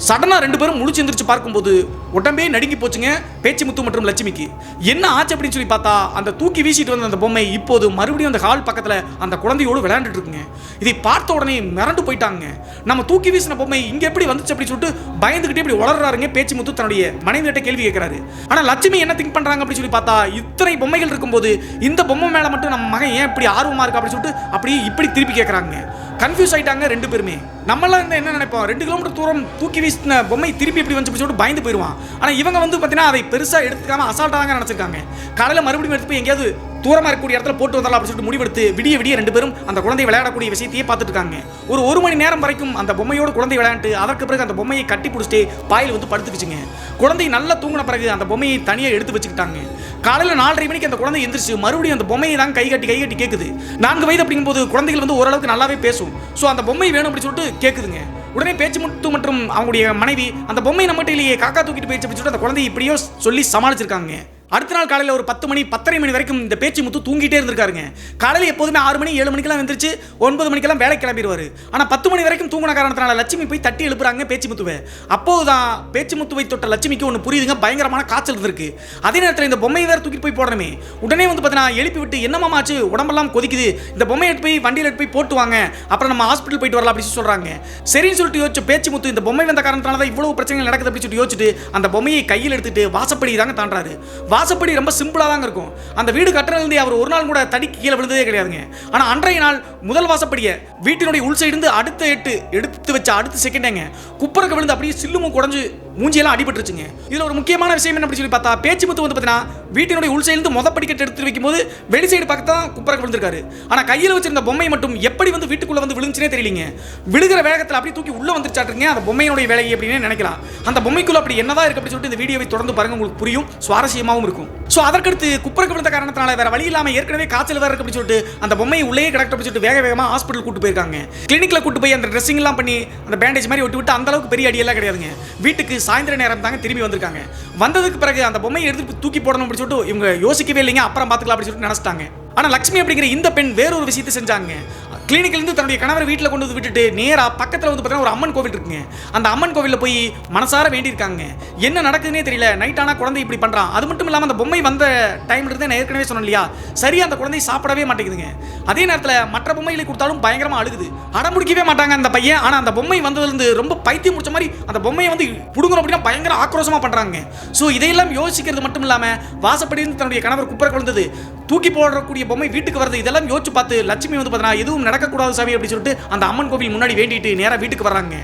சடனாக 2 பேரும் முழிச்சு எந்திரிச்சு பார்க்கும்போது உடம்பே நடுங்கி போச்சுங்க பேச்சு முத்து மற்றும் லட்சுமிக்கு. என்ன ஆச்சு அப்படின்னு சொல்லி பார்த்தா, அந்த தூக்கி வீசிட்டு வந்த அந்த பொம்மை இப்போது மறுபடியும் அந்த ஹால் பக்கத்தில் அந்த குழந்தையோடு விளையாண்டுட்டு இருக்குங்க. இதை பார்த்த உடனே மிரண்டு போயிட்டாங்க. நம்ம தூக்கி வீசின பொம்மை இங்க எப்படி வந்துச்சு அப்படின்னு சொல்லிட்டு பயந்துகிட்டே இப்படி உளறாருங்க பேச்சு முத்து தன்னுடைய மனைவியிட்ட கேள்வி கேட்கிறாரு. ஆனா லட்சுமி என்ன திங்க் பண்றாங்க அப்படின்னு சொல்லி பார்த்தா, இத்தனை பொம்மைகள் இருக்கும்போது இந்த பொம்மை மேல மட்டும் நம்ம மகன் ஏன் இப்படி ஆர்வமா இருக்கா அப்படின்னு சொல்லிட்டு அப்படியே இப்படி திருப்பி கேட்கறாங்க. கன்ஃபியூஸ் ஆயிட்டாங்க 2 பேருமே. நம்மளாம் என்ன நினைப்போம், 2 கிலோமீட்டர் தூரம் தூக்கி வீசின பொம்மை திருப்பி எப்படி வந்து சொல்லிட்டு பயந்து போயிடுவான். ஆனா இவங்க வந்து பார்த்தீங்கன்னா அதை பெருசா எடுத்துக்காம அசால்ட்டா தாங்க நினைச்சிருக்காங்க. காலையில மறுபடியும் எடுத்து போய் எங்கேயாவது தூரமா இருக்கக்கூடிய இடத்துல போட்டு வந்தாலும் அப்படின்னு சொல்லிட்டு முடிவெடுத்து விடிய விடிய 2 பேரும் அந்த குழந்தை விளையாடக்கூடிய விஷயத்தையே பார்த்துட்டு இருக்காங்க. ஒரு 1 மணி நேரம் வரைக்கும் அந்த பொம்மையோட குழந்தை விளையாண்டு அதற்கு பிறகு அந்த பொம்மையை கட்டி பிடிச்சிட்டு பாயில் வந்து படுத்துக்குச்சுங்க. குழந்தை நல்லா தூங்கின பிறகு அந்த பொம்மையை தனியாக எடுத்து வச்சுக்கிட்டாங்க. காலையில் 4:30 மணிக்கு அந்த குழந்தை எந்திரிச்சு மறுபடியும் அந்த பொம்மையை தான் கை கட்டி கேட்குது. 4 வயது அப்படிங்கும்போது குழந்தைகள் வந்து ஓரளவுக்கு நல்லாவே பேசும். ஸோ அந்த பொம்மை வேணும் அப்படின்னு சொல்லிட்டு கேட்குதுங்க. உடனே பேச்சு முத்து மற்றும் அவங்களுடைய மனைவி அந்த பொம்மை நம்மகிட்ட இல்லையே, காக்கா தூக்கிட்டு போயிடுச்சு அப்படின்னு சொல்லிட்டு அந்த குழந்தையை இப்படியோ சொல்லி சமாளிச்சிருக்காங்க. அடுத்த நாள் காலையில் ஒரு 10 மணி 10:30 மணி வரைக்கும் இந்த பேச்சு முத்து தூங்கிட்டே இருந்திருக்காருங்க. காலையில் எப்போதுமே 6 மணி 7 மணிக்கெல்லாம் வந்துருச்சு 9 மணிக்கெல்லாம் வேலை கிளம்பிடுவார். ஆனால் 10 மணி வரைக்கும் தூங்கின காரணத்தினால லட்சுமி போய் தட்டி எழுப்புறாங்க பேச்சு முத்துவை. அப்போதுதான் பேச்சு முத்துவை தொட்ட லட்சுமிக்கு ஒன்று புரியுதுங்க, பயங்கரமான காய்ச்சல் இருக்கு. அதே நேரத்தில் இந்த பொம்மையை வேறு தூக்கிட்டு போய் போடணுமே. உடனே வந்து பார்த்தீங்கன்னா எழுப்பி விட்டு என்னமாச்சு உடம்பெல்லாம் கொதிக்குது, இந்த பொம்மையை எடுத்து போய் வண்டியில் எடுத்து போய் போட்டுவாங்க, அப்புறம் நம்ம ஹாஸ்பிட்டல் போயிட்டு வரலாம் அப்படின்னு சொல்றாங்க. சரின்னு சொல்லிட்டு யோசிச்சு பேச்சு முத்து இந்த பொம்மை வந்த காரணத்தினால தான் இவ்வளவு பிரச்சனைகள் நடக்குது அப்படின்னு சொல்லிட்டு யோசிச்சுட்டு அந்த பொம்மையை கையில் எடுத்துட்டு வாசப்படி தாங்க தாண்டாரு. வாசப்படி ரொம்ப சிம்பிளாக தாங்க இருக்கும். அந்த வீடு கட்டுறதுலேருந்து அவர் ஒரு நாள் கூட தடிக்கு கீழே விழுந்ததே கிடையாதுங்க. ஆனால் அன்றைய நாள் முதல் வாசப்படியை வீட்டினுடைய உள் சைடு இருந்து எடுத்து வச்ச அடுத்த செகண்டேங்க குப்பரக்கு விழுந்து அப்படியே சில்லுமும் குடஞ்சு மூஞ்சியெல்லாம் அடிபட்டுருச்சுங்க. இதில் ஒரு முக்கியமான விஷயம் என்ன அப்படி சொல்லி பார்த்தா, பேச்சு முத்து வந்து பார்த்தீங்கன்னா வீட்டினுடைய உள் சைடு மொத படிக்கட்டு எடுத்து வைக்கும்போது வெளி சைடு பக்கத்து தான் குப்பரக்கு விழுந்திருக்காரு. ஆனால் கையில் வச்சிருந்த பொம்மை மட்டும் எப்படி வந்து வீட்டுக்குள்ளே வந்து விழுந்துச்சுனே தெரியலீங்க. விழுகிற வேகத்தில் அப்படியே தூக்கி உள்ளே வந்துருச்சாட்டுங்க அந்த பொம்மையினுடைய வேலையை அப்படின்னு நினைக்கலாம். அந்த பொம்மைக்குள்ள அப்படி என்னதான் இருக்கு அப்படின்னு சொல்லிட்டு இந்த வீடியோவை தொடர்ந்து பாருங்க, உங்களுக்கு புரியும், சுவாரஸ்யமாகவும் இருக்கும். ஸோ அதற்கடுத்து குப்பரக்கு விழுந்த காரணத்தினால வேற வழி இல்லாமல் ஏற்கனவே காய்ச்சல் வேறு இருக்கு அப்படின்னு சொல்லிட்டு அந்த பொம்மையை உள்ளே கிடக்கு அப்படின்னு சொல்லிட்டு வேகமாக ஹாஸ்பிட்டல் கூட்டு போயிருக்காங்க. கிளினிக்ல கூட்டு போய் அந்த ட்ரெஸ்ஸிங் எல்லாம் பண்ணி அந்த பேண்டேஜ் மாதிரி ஒட்டி விட்டு அந்த அளவுக்கு பெரிய அடியெல்லாம் கிடையாதுங்க. வீட்டுக்கு சாயந்தர நேரம் தாங்க திரும்பி வந்திருக்காங்க. வந்ததுக்கு பிறகு அந்த பொம்மையை எடுத்து தூக்கி போடணும் அப்படின்னு சொல்லிட்டு இவங்க யோசிக்கவே இல்லைங்க, அப்புறம் பார்த்துக்கலாம் அப்படின்னு சொல்லிட்டு நினைச்சிட்டாங்க. ஆனால் லட்சுமி அப்படிங்கிற இந்த பெண் வேறொரு விஷயத்தை செஞ்சாங்க. கிளினிக்லேருந்து தன்னுடைய கணவரை வீட்டில் கொண்டு வந்து விட்டுட்டு நேராக பக்கத்தில் வந்து பார்த்தீங்கன்னா ஒரு அம்மன் கோவில் இருக்குங்க. அந்த அம்மன் கோவிலில் போய் மனசார வேண்டியிருக்காங்க. என்ன நடக்குதுன்னே தெரியல, நைட் ஆனால் குழந்தை இப்படி பண்ணுறான். அது மட்டும் இல்லாமல் அந்த பொம்மை வந்த டைம்ல இருந்து நான் ஏற்கனவே சொன்னேன் இல்லையா, சரியா அந்த குழந்தை சாப்பிடவே மாட்டேங்குதுங்க. அதே நேரத்தில் மற்ற பொம்மைகளை கொடுத்தாலும் பயங்கரமாக அழுகுது, அடமுடிக்கவே மாட்டாங்க அந்த பையன். ஆனால் அந்த பொம்மை வந்ததுலேருந்து ரொம்ப பைத்தியம் முடிச்ச மாதிரி அந்த பொம்மையை வந்து பிடுங்கணும் அப்படின்னா பயங்கர ஆக்ரோஷமாக பண்ணுறாங்க. ஸோ இதையெல்லாம் யோசிக்கிறது மட்டும் இல்லாமல் வாசப்படியிருந்து தன்னுடைய கணவர் குப்பரை கொண்டது தூக்கி போடக்கூடிய பொம்மை வீட்டுக்கு வருது, இதெல்லாம் யோசிச்சு பார்த்து லட்சுமி வந்து பார்த்தீங்கன்னா எதுவும் நடக்கக்கூடாது சாமி அப்படின்னு சொல்லிட்டு அந்த அம்மன் கோவில் முன்னாடி வேண்டிட்டு நேராக வீட்டுக்கு வர்றாங்க.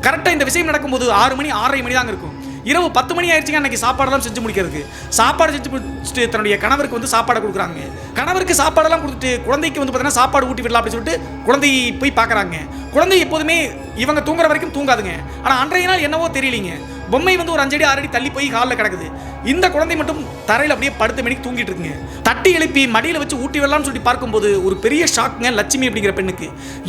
கரெக்டாக இந்த விஷயம் நடக்கும்போது 6 மணி 6:30 மணி தாங்க இருக்கும். இரவு 10 மணி ஆயிடுச்சுங்க அன்னைக்கு சாப்பாடெல்லாம் செஞ்சு முடிக்கிறதுக்கு. சாப்பாடு செஞ்சு முடிச்சுட்டு தன்னுடைய கணவருக்கு வந்து சாப்பாடு கொடுக்குறாங்க. கணவருக்கு சாப்பாடெல்லாம் கொடுத்துட்டு குழந்தைக்கு வந்து பார்த்தீங்கன்னா சாப்பாடு ஊட்டி விடலாம் அப்படின்னு சொல்லிட்டு குழந்தையை போய் பார்க்குறாங்க. குழந்தை எப்போதுமே இவங்க தூங்குற வரைக்கும் தூங்காதுங்க. ஆனால் அன்றைய நாள் என்னவோ தெரியலீங்க, பொம்மை வந்து ஒரு 5 அடி 6 அடி தள்ளி போய் ஹாலில் கிடக்குது. இந்த குழந்தை மட்டும் தரையில் அப்படியே படுத்த மணிக்கு தூங்கிட்டு இருக்குங்க. தட்டி எழுப்பி மடியில் வச்சு ஊட்டி விடலாம்னு சொல்லி பார்க்கும்போது ஒரு பெரிய ஷாக்குங்க லட்சுமி அப்படிங்கிற பெண்ணுக்கு.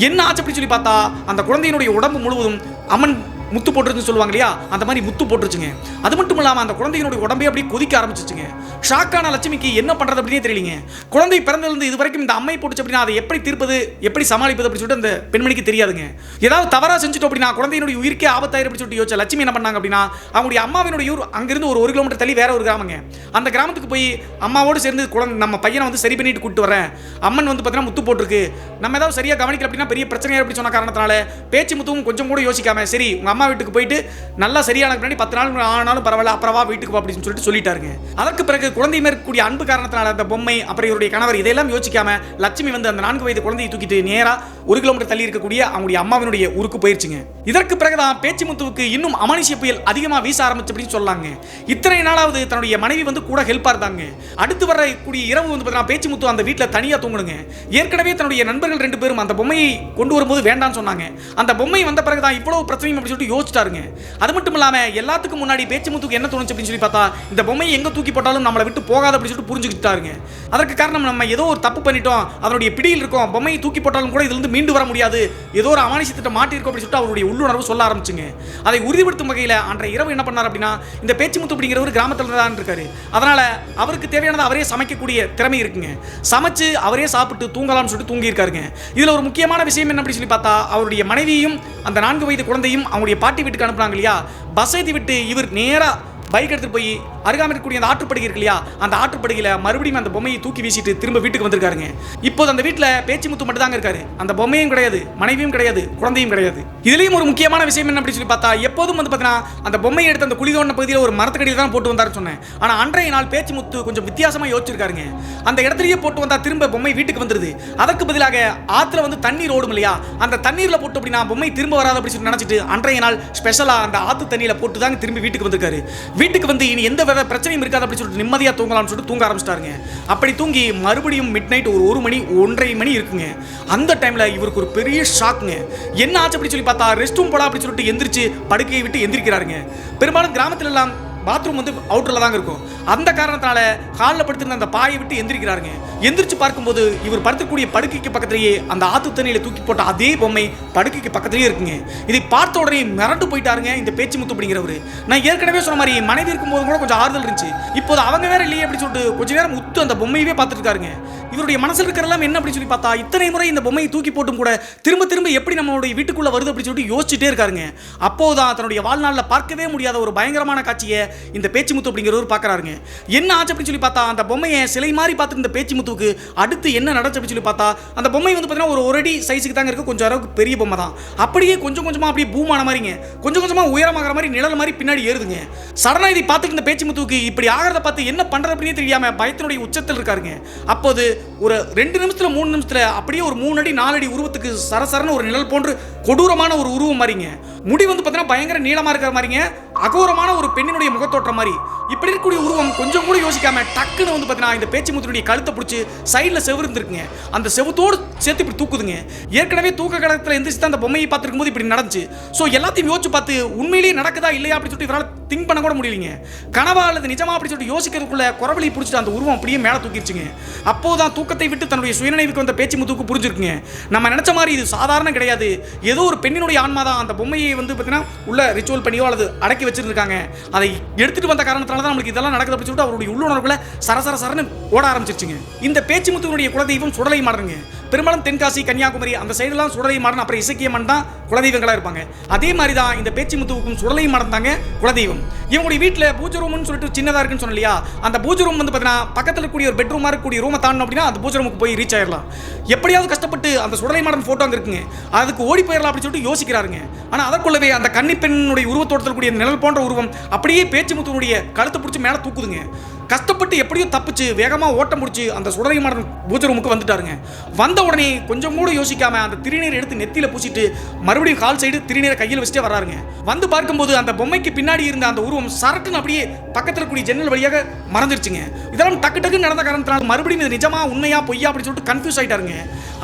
என்ன ஆச்சு அப்படின்னு சொல்லி பார்த்தா அந்த குழந்தையினுடைய உடம்பு முழுவதும் அம்மன் முத்து போட்டுருச்சுன்னு சொல்லுவாங்க இல்லையா, அந்த மாதிரி முத்து போட்டுருச்சுங்க. அது மட்டும் இல்லாமல் அந்த குழந்தையினுடைய உடம்பே அப்படியே கொதிக்க ஆரம்பிச்சிச்சுங்க. ஷாக்கான லட்சுமிக்கு என்ன பண்றது அப்படினே தெரியலங்க. குழந்தை பிறந்ததிலிருந்து இது வரைக்கும் இந்த அம்மை போட்டுச்சு அப்படின்னா அதை எப்படி தீர்ப்பது, எப்படி சமாளிப்பது அப்படின்னு சொல்லிட்டு அந்த பெண்மணிக்கு தெரியாதுங்க. ஏதாவது தவறா செஞ்சுட்டோம் அப்படின்னா குழந்தையினுடைய உயிர்க்கே ஆபத்தாயிரும் அப்படின்னு சொல்லிட்டு யோசிச்ச லட்சுமி என்ன பண்ணாங்க அப்படின்னா, அவங்களுடைய அம்மாவினுடைய ஊர் அங்கிருந்து ஒரு 1 கிலோமீட்டர் தள்ளி வேற ஒரு கிராமங்க. அந்த கிராமத்துக்கு போய் அம்மாவோடு சேர்ந்து குழந்தை நம்ம பையனை வந்து சரி பண்ணிட்டு கூட்டு வரேன், அம்மன் வந்து பார்த்தீங்கன்னா முத்து போட்டிருக்கு, நம்ம ஏதாவது சரியா கவனிக்கல அப்படின்னா பெரிய பிரச்சனை அப்படி சொன்ன காரணத்தினால பேச்சு முத்துவும் கொஞ்சம் கூட யோசிக்காம சரி உங்க அம்மா வீட்டுக்கு போயிட்டு நல்லா சரியான பின்னாடி 10 நாள் ஆனாலும் பரவாயில்ல அப்புறவா வீட்டுக்கு அப்படின்னு சொல்லிட்டு சொல்லிட்டாருங்க. அதற்கு பிறகு குழந்தை மேற்கூடிய அன்பு காரணத்தினால அந்த பொம்மை அப்புறம் இவருடைய கணவர் இதெல்லாம் யோசிக்காம லட்சுமி வந்து அந்த 4 வயது குழந்தையை தூக்கிட்டு நேரா 1 கிலோமீட்டர் தள்ளி இருக்கக்கூடிய அவங்களுடைய அம்மாவினுடைய ஊருக்கு போயிருச்சுங்க. இதற்கு பிறகுதான் பேச்சு முத்துவுக்கு இன்னும் அமானுஷ்ய புயல் அதிகமா வீச ஆரம்பிச்சு அப்படின்னு சொல்லாங்க. இத்தனை நாளாவது தன்னுடைய மனைவி வந்து கூட ஹெல்ப்பா இருந்தாங்க. அடுத்து வரக்கூடிய இரவு வந்து பார்த்தீங்கன்னா பேச்சு முத்து அந்த வீட்டில் தனியா தூங்கணுங்க. ஏற்கனவே தன்னுடைய நண்பர்கள் 2 பேரும் அந்த பொம்மையை கொண்டு வரும்போது வேண்டாம்னு சொன்னாங்க. அந்த பொம்மை வந்த பிறகுதான் இவ்வளவு பிரச்சனையும் அப்படி சொல்லிட்டு யோசிச்சாருங்க. அது மட்டும் இல்லாம எல்லாத்துக்கும் முன்னாடி பேச்சு முத்துக்கு என்ன தோணுச்சு அப்படின்னு சொல்லி பார்த்தா இந்த பொம்மையை எங்க தூக்கி போட்டாலும் நம்மளை விட்டு போகாத அப்படின்னு சொல்லிட்டு புரிஞ்சுக்கிட்டாருங்க. அதற்கு காரணம் நம்ம ஏதோ ஒரு தப்பு பண்ணிட்டோம், அதனுடைய பிடியில் இருக்கோம், பொம்மையை தூக்கி போட்டாலும் கூட இதிலிருந்து மீண்டு வர முடியாது, ஏதோ ஒரு அமானுஷ்யத்திட்ட மாட்டி இருக்கோம் அப்படின்னு சொல்லிட்டு அவருடைய உள்ளுணர்வு சொல்ல ஆரம்பிச்சுங்க. அதை உறுதிப்படுத்தும் வகையில் அன்றைய இரவு என்ன பண்ணார் அப்படின்னா, இந்த பேச்சு முத்து அப்படிங்கிற ஒரு கிராமத்தில் தான் இருக்காரு. அதனால அவருக்கு தேவையானது அவரே சமைக்கக்கூடிய திறமை இருக்குங்க. சமைச்சு அவரே சாப்பிட்டு தூங்கலாம்னு சொல்லிட்டு தூங்கி இருக்காருங்க. இதுல ஒரு முக்கியமான விஷயம் என்ன அப்படி சொல்லி பார்த்தா அவருடைய மனைவியும் அந்த 4 வயது குழந்தையும் அவங்களுடைய பாட்டி வீட்டுக்கு அனுப்புனாங்க இல்லையா, பஸ் ஏற்றி விட்டு இவர் நேரா பைக் எடுத்துட்டு போய் அருகாமல் இருக்கக்கூடிய அந்த ஆற்றுப்படுகை இருக்கு இல்லையா, அந்த ஆற்றுப்படுகையில மறுபடியும் அந்த பொம்மையை தூக்கி வீசிட்டு திரும்ப வீட்டுக்கு வந்திருக்காருங்க. இப்போது அந்த வீட்டில் பேச்சு முத்து மட்டும் தாங்க இருக்காரு. அந்த பொம்மையும் கிடையாது, மனைவியும் கிடையாது, குழந்தையும் கிடையாது. இதுலயும் ஒரு முக்கியமான விஷயம் என்ன அப்படி சொல்லி பார்த்தா எப்போதும் வந்து பார்த்தீங்கன்னா அந்த பொம்மையை எடுத்து அந்த குளிதோண்ட பகுதியில் ஒரு மரத்துக்கடியில் தான் போட்டு வந்தாருன்னு சொன்னேன். ஆனால் அன்றைய நாள் பேச்சு முத்து கொஞ்சம் வித்தியாசமா யோசிச்சிருக்காருங்க. அந்த இடத்துலயே போட்டு வந்தா திரும்ப பொம்மை வீட்டுக்கு வந்துருது. அதற்கு பதிலாக ஆற்றுல வந்து தண்ணீர் ஓடும் இல்லையா, அந்த தண்ணீர்ல போட்டு அப்படின்னா பொம்மை திரும்ப வராது அப்படி சொல்லி நினைச்சிட்டு அன்றைய நாள் ஸ்பெஷலா அந்த ஆற்று தண்ணியில போட்டு தான் திரும்பி வீட்டுக்கு வந்திருக்காரு. வீட்டுக்கு வந்து இனி எந்த வித பிரச்சனையும் இருக்காது அப்படி சொல்லிட்டு நிம்மதியா தூங்கலாம்னு சொல்லிட்டு தூங்க ஆரம்பிச்சிட்டாருங்க. அப்படி தூங்கி மறுபடியும் மிட் நைட் ஒரு 1 மணி 1:30 மணி இருக்குங்க. அந்த டைம்ல இவருக்கு ஒரு பெரிய ஷாக்குங்க. என்ன ஆச்சு அப்படி சொல்லி பார்த்தா ரெஸ்ட் ரூம் போடா அப்படி சொல்லிட்டு எந்திரிச்சு படுக்கையை விட்டு எந்திரிக்கிறாருங்க. பெரும்பாலும் கிராமத்துல எல்லாம் பாத்ரூம் வந்து அவுட்டர்ல தாங்க இருக்கும். அந்த காரணத்தால காலில் படுத்திருந்த அந்த பாயை விட்டு எந்திரிக்கிறாருங்க. எந்திரிச்சு பார்க்கும்போது இவர் படுத்தக்கூடிய படுக்கைக்கு பக்கத்திலேயே அந்த ஆத்து தண்ணியில தூக்கி போட்ட அதே பொம்மை படுக்கைக்கு பக்கத்திலேயே இருக்குங்க. இதை பார்த்த உடனே மிரண்டு போயிட்டாருங்க இந்த பேச்சு முத்து அப்படிங்கிறவரு. நான் ஏற்கனவே சொன்ன மாதிரி மனைவி இருக்கும்போது கூட கொஞ்சம் ஆறுதல் இருந்துச்சு, இப்போது அவங்க வேற இல்லையே அப்படி சொல்லிட்டு கொஞ்ச நேரம் முத்து அந்த பொம்மையவே பார்த்துட்டு இருக்காருங்க. இவருடைய மனசில் இருக்கிறதெல்லாம் என்ன அப்படி சொல்லி பார்த்தா இத்தனை முறை இந்த பொம்மையை தூக்கி போட்டும் கூட திரும்ப திரும்ப எப்படி நம்மளுடைய வீட்டுக்குள்ள வருது அப்படி சொல்லிட்டு யோசிச்சுட்டே இருக்காருங்க. அப்போதான் தன்னுடைய வாழ்நாளில் பார்க்கவே முடியாத ஒரு பயங்கரமான காட்சியை இந்த பேச்சு முத்து அப்படிங்கிறவர் பார்க்கறாருங்க. என்ன ஆச்சு அப்படின்னு சொல்லி பார்த்தா அந்த பொம்மையை சிலை மாதிரி பார்த்துட்டு இந்த பேச்சு முத்துக்கு அடுத்து என்ன நடந்துச்சு அப்படின்னு சொல்லி பார்த்தா அந்த பொம்மை வந்து பார்த்தீங்கன்னா ஒரு அடி சைஸுக்கு தாங்க இருக்கு, கொஞ்சம் அளவுக்கு பெரிய பொம்மை தான். அப்படியே கொஞ்சம் கொஞ்சமா அப்படியே பூமான மாதிரிங்க, கொஞ்சம் கொஞ்சமா உயரமாகிற மாதிரி நிழல் மாதிரி பின்னாடி ஏறுதுங்க. சடனா இதை பார்த்துட்டு இந்த பேச்சு முத்துக்கு இப்படி ஆகிறத பார்த்து என்ன பண்றது அப்படின்னு தெரியாம பயத்தினுடைய உச்சத்தில் இருக்காருங்க. அப்போது ஒரு 2 நிமிஷத்துல 3 நிமிஷத்துல அப்படியே ஒரு 3 அடி 4 அடி உருவத்துக்கு சரசரன்னு ஒரு நிழல் போன்று கொடூரமான ஒரு உருவம் மாதிரிங்க. முடி வந்து பார்த்தீங்கன்னா பயங்கர நீளமா இருக்கிற மாதிரிங்க, அகோரமான ஒரு பெண்ணினுடைய முகத்தோற்றம் மாதிரி. இப்படி இருக்கக்கூடிய உருவம் கொஞ்சம் கூட யோசிக்காம டக்குன்னு வந்து பார்த்தீங்கன்னா இந்த பேச்சு முத்துடைய கழுத்தை பிடிச்சி சைடில் செவுரு இருந்துருக்குங்க, அந்த செவுத்தோடு சேர்த்து இப்படி தூக்குதுங்க. ஏற்கனவே தூக்க கடத்தில் எந்திரிச்சு தான் அந்த பொம்மையை பார்த்துருக்கும் போது இப்படி நடந்துச்சு. ஸோ எல்லாத்தையும் யோசிச்சு பார்த்து உண்மையிலேயே நடக்குதா இல்லையா அப்படி சொல்லிட்டு இவரால் திங்க் பண்ண கூட முடியலைங்க. கனவா அல்லது நிஜமா அப்படி சொல்லிட்டு யோசிக்கிறதுக்குள்ள குறவழி பிடிச்சிட்டு அந்த உருவம் அப்படியே மேலே தூக்கிடுச்சுங்க. அப்போதான் தூக்கத்தை விட்டு தன்னுடைய சுயநினைவுக்கு வந்த பேச்சு முத்துக்கு புரிஞ்சிருக்குங்க, நம்ம நினைச்ச மாதிரி இது சாதாரண கிடையாது, ஏதோ ஒரு பெண்ணினுடைய ஆன்மா தான் அந்த பொம்மையை வந்து பார்த்தீங்கன்னா உள்ள ரிச்சுவல் பண்ணியோ அல்லது அடக்கி வச்சிருக்காங்க, அதை எடுத்துட்டு வந்த காரணத்தினால தான் நம்மளுக்கு இதெல்லாம் நடக்குது அப்படின்னு சொல்லிட்டு அவருடைய உள்ளுணர்வுக்குள்ள சரசரன்னு ஓட ஆரம்பிச்சிருச்சுங்க. இந்த பேச்சு முத்துவனுடைய குலதெய்வம் சுடலை மாடனுங்க. பெரும்பாலும் தென்காசி கன்னியாகுமரி அந்த சைடெல்லாம் சுடலை மாடன் அப்புறம் இசக்கியம்மன் தான் குலதெய்வங்களா இருப்பாங்க. அதே மாதிரி தான் இந்த பேச்சு முத்துவுக்கும் சுடலை மாடன் தாங்க குலதெய்வம். இவங்களுடைய வீட்டில் பூஜை ரூம்னு சொல்லிட்டு சின்னதாக இருக்குன்னு சொன்ன இல்லையா, அந்த பூஜை ரூம் வந்து பார்த்தீங்கன்னா பக்கத்தில் இருக்கக்கூடிய ஒரு பெட்ரூமாக இருக்கக்கூடிய ரூமை தாண்டணும் அப்படின்னா அந்த பூஜை ரூமுக்கு போய் ரீச் ஆயிடலாம். எப்படியாவது கஷ்டப்பட்டு அந்த சுடலை மாடன் ஃபோட்டோ அங்கே இருக்குங்க, அதுக்கு ஓடி போயிடலாம் அப்படின்னு சொல்லிட்டு யோசிக்கிறாருங்க. ஆனால் அதற்குள்ளவே அந்த கன்னி பெண்ணுடைய உருவத்தோட்டத்தில் கூடிய நிழல் போன்ற உருவம் அப்படியே பேச்சு முத்துவனுடைய கழுத்தை பிடிச்சி மேலே தூக்குதுங்க. கஷ்டப்பட்டு எப்படியோ தப்பிச்சு வேகமாக ஓட்டம் பிடிச்சி அந்த சுடலை மாடன் பூஜை ரூமுக்கு வந்துட்டாருங்க. வந்த உடனே கொஞ்சம் கூட யோசிக்காம அந்த திருநீரை எடுத்து நெத்தியில பூசிட்டு மறுபடியும் கால் சைடு திருநீரை கையில் வச்சுட்டே வராருங்க. வந்து பார்க்கும்போது அந்த பொம்மைக்கு பின்னாடி இருந்த அந்த உருவம் சரட்டுன்னு அப்படியே பக்கத்தில் கூடிய ஜன்னல் வழியாக மறைஞ்சிருச்சுங்க. இதெல்லாம் டக்கு டக்குன்னு நடந்த காரணத்தினால மறுபடியும் இது நிஜமா உண்மையா பொய்யா அப்படின்னு சொல்லிட்டு கன்ஃபியூஸ் ஆயிட்டாருங்க.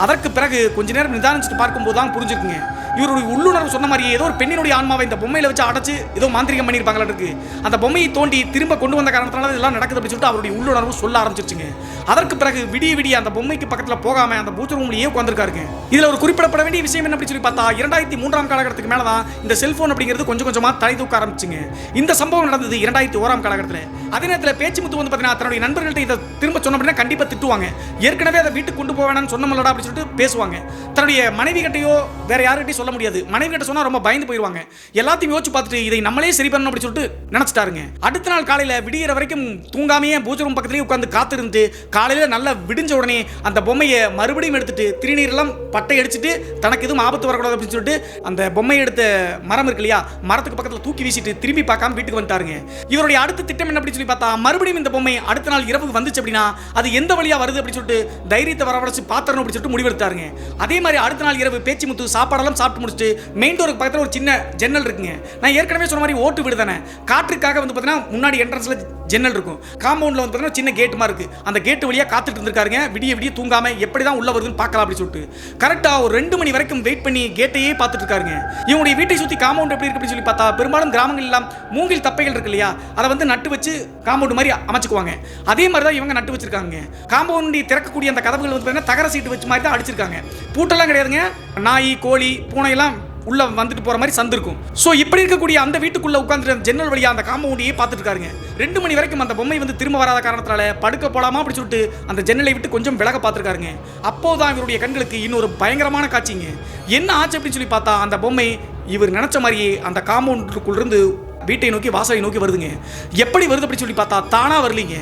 அதற்கு பிறகு கொஞ்ச நேரம் நிதானிச்சுட்டு பார்க்கும்போது தான் புரிஞ்சுக்குங்க, இவருடைய உள்ளுணர்வு சொன்ன மாதிரி ஏதோ ஒரு பெண்ணினுடைய ஆன்மாவை இந்த பொம்மையில வச்சு அடைச்சு ஏதோ மாந்திரிகம் பண்ணியிருப்பாங்களா இருக்கு. அந்த பொம்மையை தோண்டி திரும்ப கொண்டு வந்த காரணத்தினால இதெல்லாம் நடக்குது அப்படின்னு சொல்லிட்டு அவருடைய உள்ளுணர்வு சொல்ல ஆரம்பிச்சிருச்சுங்க. அதற்கு பிறகு விடிய விடிய அந்த பொம்மைக்கு பக்கத்தில் போகாம அந்த பூஜை ரூம்லயே உட்கார்ந்திருக்காருங்க. இதுல ஒரு குறிப்பிடப்பட வேண்டிய விஷயம் என்ன அப்படின்னு சொல்லி பார்த்தா 2003 காலகட்டத்துக்கு மேல தான் இந்த செல்போன் அப்படிங்கிறது கொஞ்சம் கொஞ்சமா தலை தூக்க ஆரம்பிச்சுங்க. இந்த சம்பவம் நடந்தது 2001 காலகட்டத்தில். அதே நேரத்தில் பேச்சுமுத்து வந்து பார்த்தீங்கன்னா தன்னுடைய நண்பர்கள்ட்ட இதை திரும்ப சொன்ன அப்படின்னா கண்டிப்பா திட்டுவாங்க. ஏற்கனவே அதை வீட்டுக்கு கொண்டு போவேன்னு சொன்னமல்லடா அப்படின்னு சொல்லிட்டு பேசுவாங்க. தன்னுடைய மனைவி கிட்டையோ வேற யாருக்கிட்டையும் சொல்ல முடியாது. மனைவி கிட்ட சொன்னா ரொம்ப பயந்து போயிடுவாங்க. எல்லாத்தையும் யோசிச்சு பார்த்துட்டு இதை நம்மளே சரி பண்ணணும் அப்படின்னு சொல்லிட்டு நினைச்சிட்டாருங்க. அடுத்த நாள் காலையில விடியற வரைக்கும் தூங்காமையே பூஜை ரூம் பக்கத்திலேயே உட்கார்ந்து காத்திருந்து காலையில நல்லா விடிஞ்ச உடனே அந்த பொம்மையை மறுபடியும் எடுத்துட்டு திருநீரெல்லாம் பட்டை அடிச்சுட்டு தனக்கு எதுவும் ஆபத்து வரக்கூடாது அப்படின்னு சொல்லிட்டு அந்த பொம்மையை எடுத்த மரம் இருக்கு இல்லையா, மரத்துக்கு பக்கத்தில் தூக்கி வீசிட்டு திரும்பி பார்க்காம வீட்டுக்கு வந்துட்டாருங்க. இவருடைய அடுத்த திட்டம் என்ன அப்படின்னு சொல்லி பார்த்தா மறுபடியும் இந்த பொம்மை அடுத்த நாள் இரவுக்கு வந்துச்சு அப்படின்னா அது எந்த வழியா வருது அப்படின்னு சொல்லிட்டு தைரியத்தை வரவழைச்சு பாத்திரணும் அப்படின்னு சொல்லிட்டு முடிவெடுத்தாருங்க. அதே மாதிரி அடுத்த நாள் இரவு பேச்சுமுத்து சாப்பாடெல்லாம் சாப்பிட்டு முடிச்சுட்டு மெயின் டோருக்கு பக்கத்தில் ஒரு சின்ன ஜன்னல் இருக்குங்க. நான் ஏற்கனவே சொன்ன மாதிரி ஓட்டு வீடு தானே, காற்றுக்காக வந்து பார்த்தீங்கன்னா முன்னாடி என்ட்ரன்ஸ்ல ஜன்னல் இருக்கும். காம்பவுண்ட்ல வந்து பார்த்தீங்கன்னா சின்ன கேட் மாதிரி இருக்கு. அந்த கேட் வழியா காத்துட்டு இருந்திருக்காருங்க. விடிய விடிய தூங்காம எப்படி தான் உள்ள வருதுன்னு பார்க்கலாம் அப்படின்னு சொல்லிட்டு கரெக்டா ஒரு 2 மணி வரைக்கும் வெயிட் பண்ணி கேட்டையே பார்த்துட்டு இருக்காருங்க. இவங்களுடைய வீட்டை சுத்தி காம்பவுண்ட் எப்படி இருக்கு அப்படின்னு சொல்லி பார்த்தா பெரும்பாலும் கிராமங்கள் எல்லாம் மூங்கில் தப்பைகள் இருக்கு இல்லையா, அதை வந்து நட்டு வச்சு காம்பவுண்ட் மாதிரி அமைச்சுக்குவாங்க. அதே மாதிரி தான் இவங்க நட்டு வச்சிருக்காங்க. காம்பவுண்ட் திறக்கக்கூடிய அந்த கதவுகள் வந்து பார்த்தீங்கன்னா தகர சீட்டு வச்சு மாதிரி தான் அடிச்சிருக்காங்க. பூட்டெல்லாம் கிடையாதுங்க. நாய் கோழி பூனை எல்லாம் உள்ள வந்துட்டு போற மாதிரி சந்து இருக்கும். சோ இப்படி இருக்கக்கூடிய அந்த வீட்டுக்குள்ள உட்கார்ந்து ஜன்னல் வழியா அந்த காம்பவுண்டையே பார்த்துட்டு இருக்காருங்க. 2 மணி வரைக்கும் அந்த பொம்மை வந்து திரும்ப வராத காரணத்தால படுக்க போலாமா அப்படி சொல்லிட்டு அந்த ஜன்னலை விட்டு கொஞ்சம் விலக பார்த்துருக்காருங்க. அப்போதான் இவருடைய கண்களுக்கு இன்னொரு பயங்கரமான காட்சிங்க. என்ன ஆச்சு அப்படின்னு சொல்லி பார்த்தா அந்த பொம்மை இவர் நினைச்ச மாதிரியே அந்த காம்பவுண்டுக்குள்ள இருந்து வீட்டை நோக்கி வாசலை நோக்கி வருதுங்க. எப்படி வருது அப்படி சொல்லி பார்த்தா தானா வரலீங்க.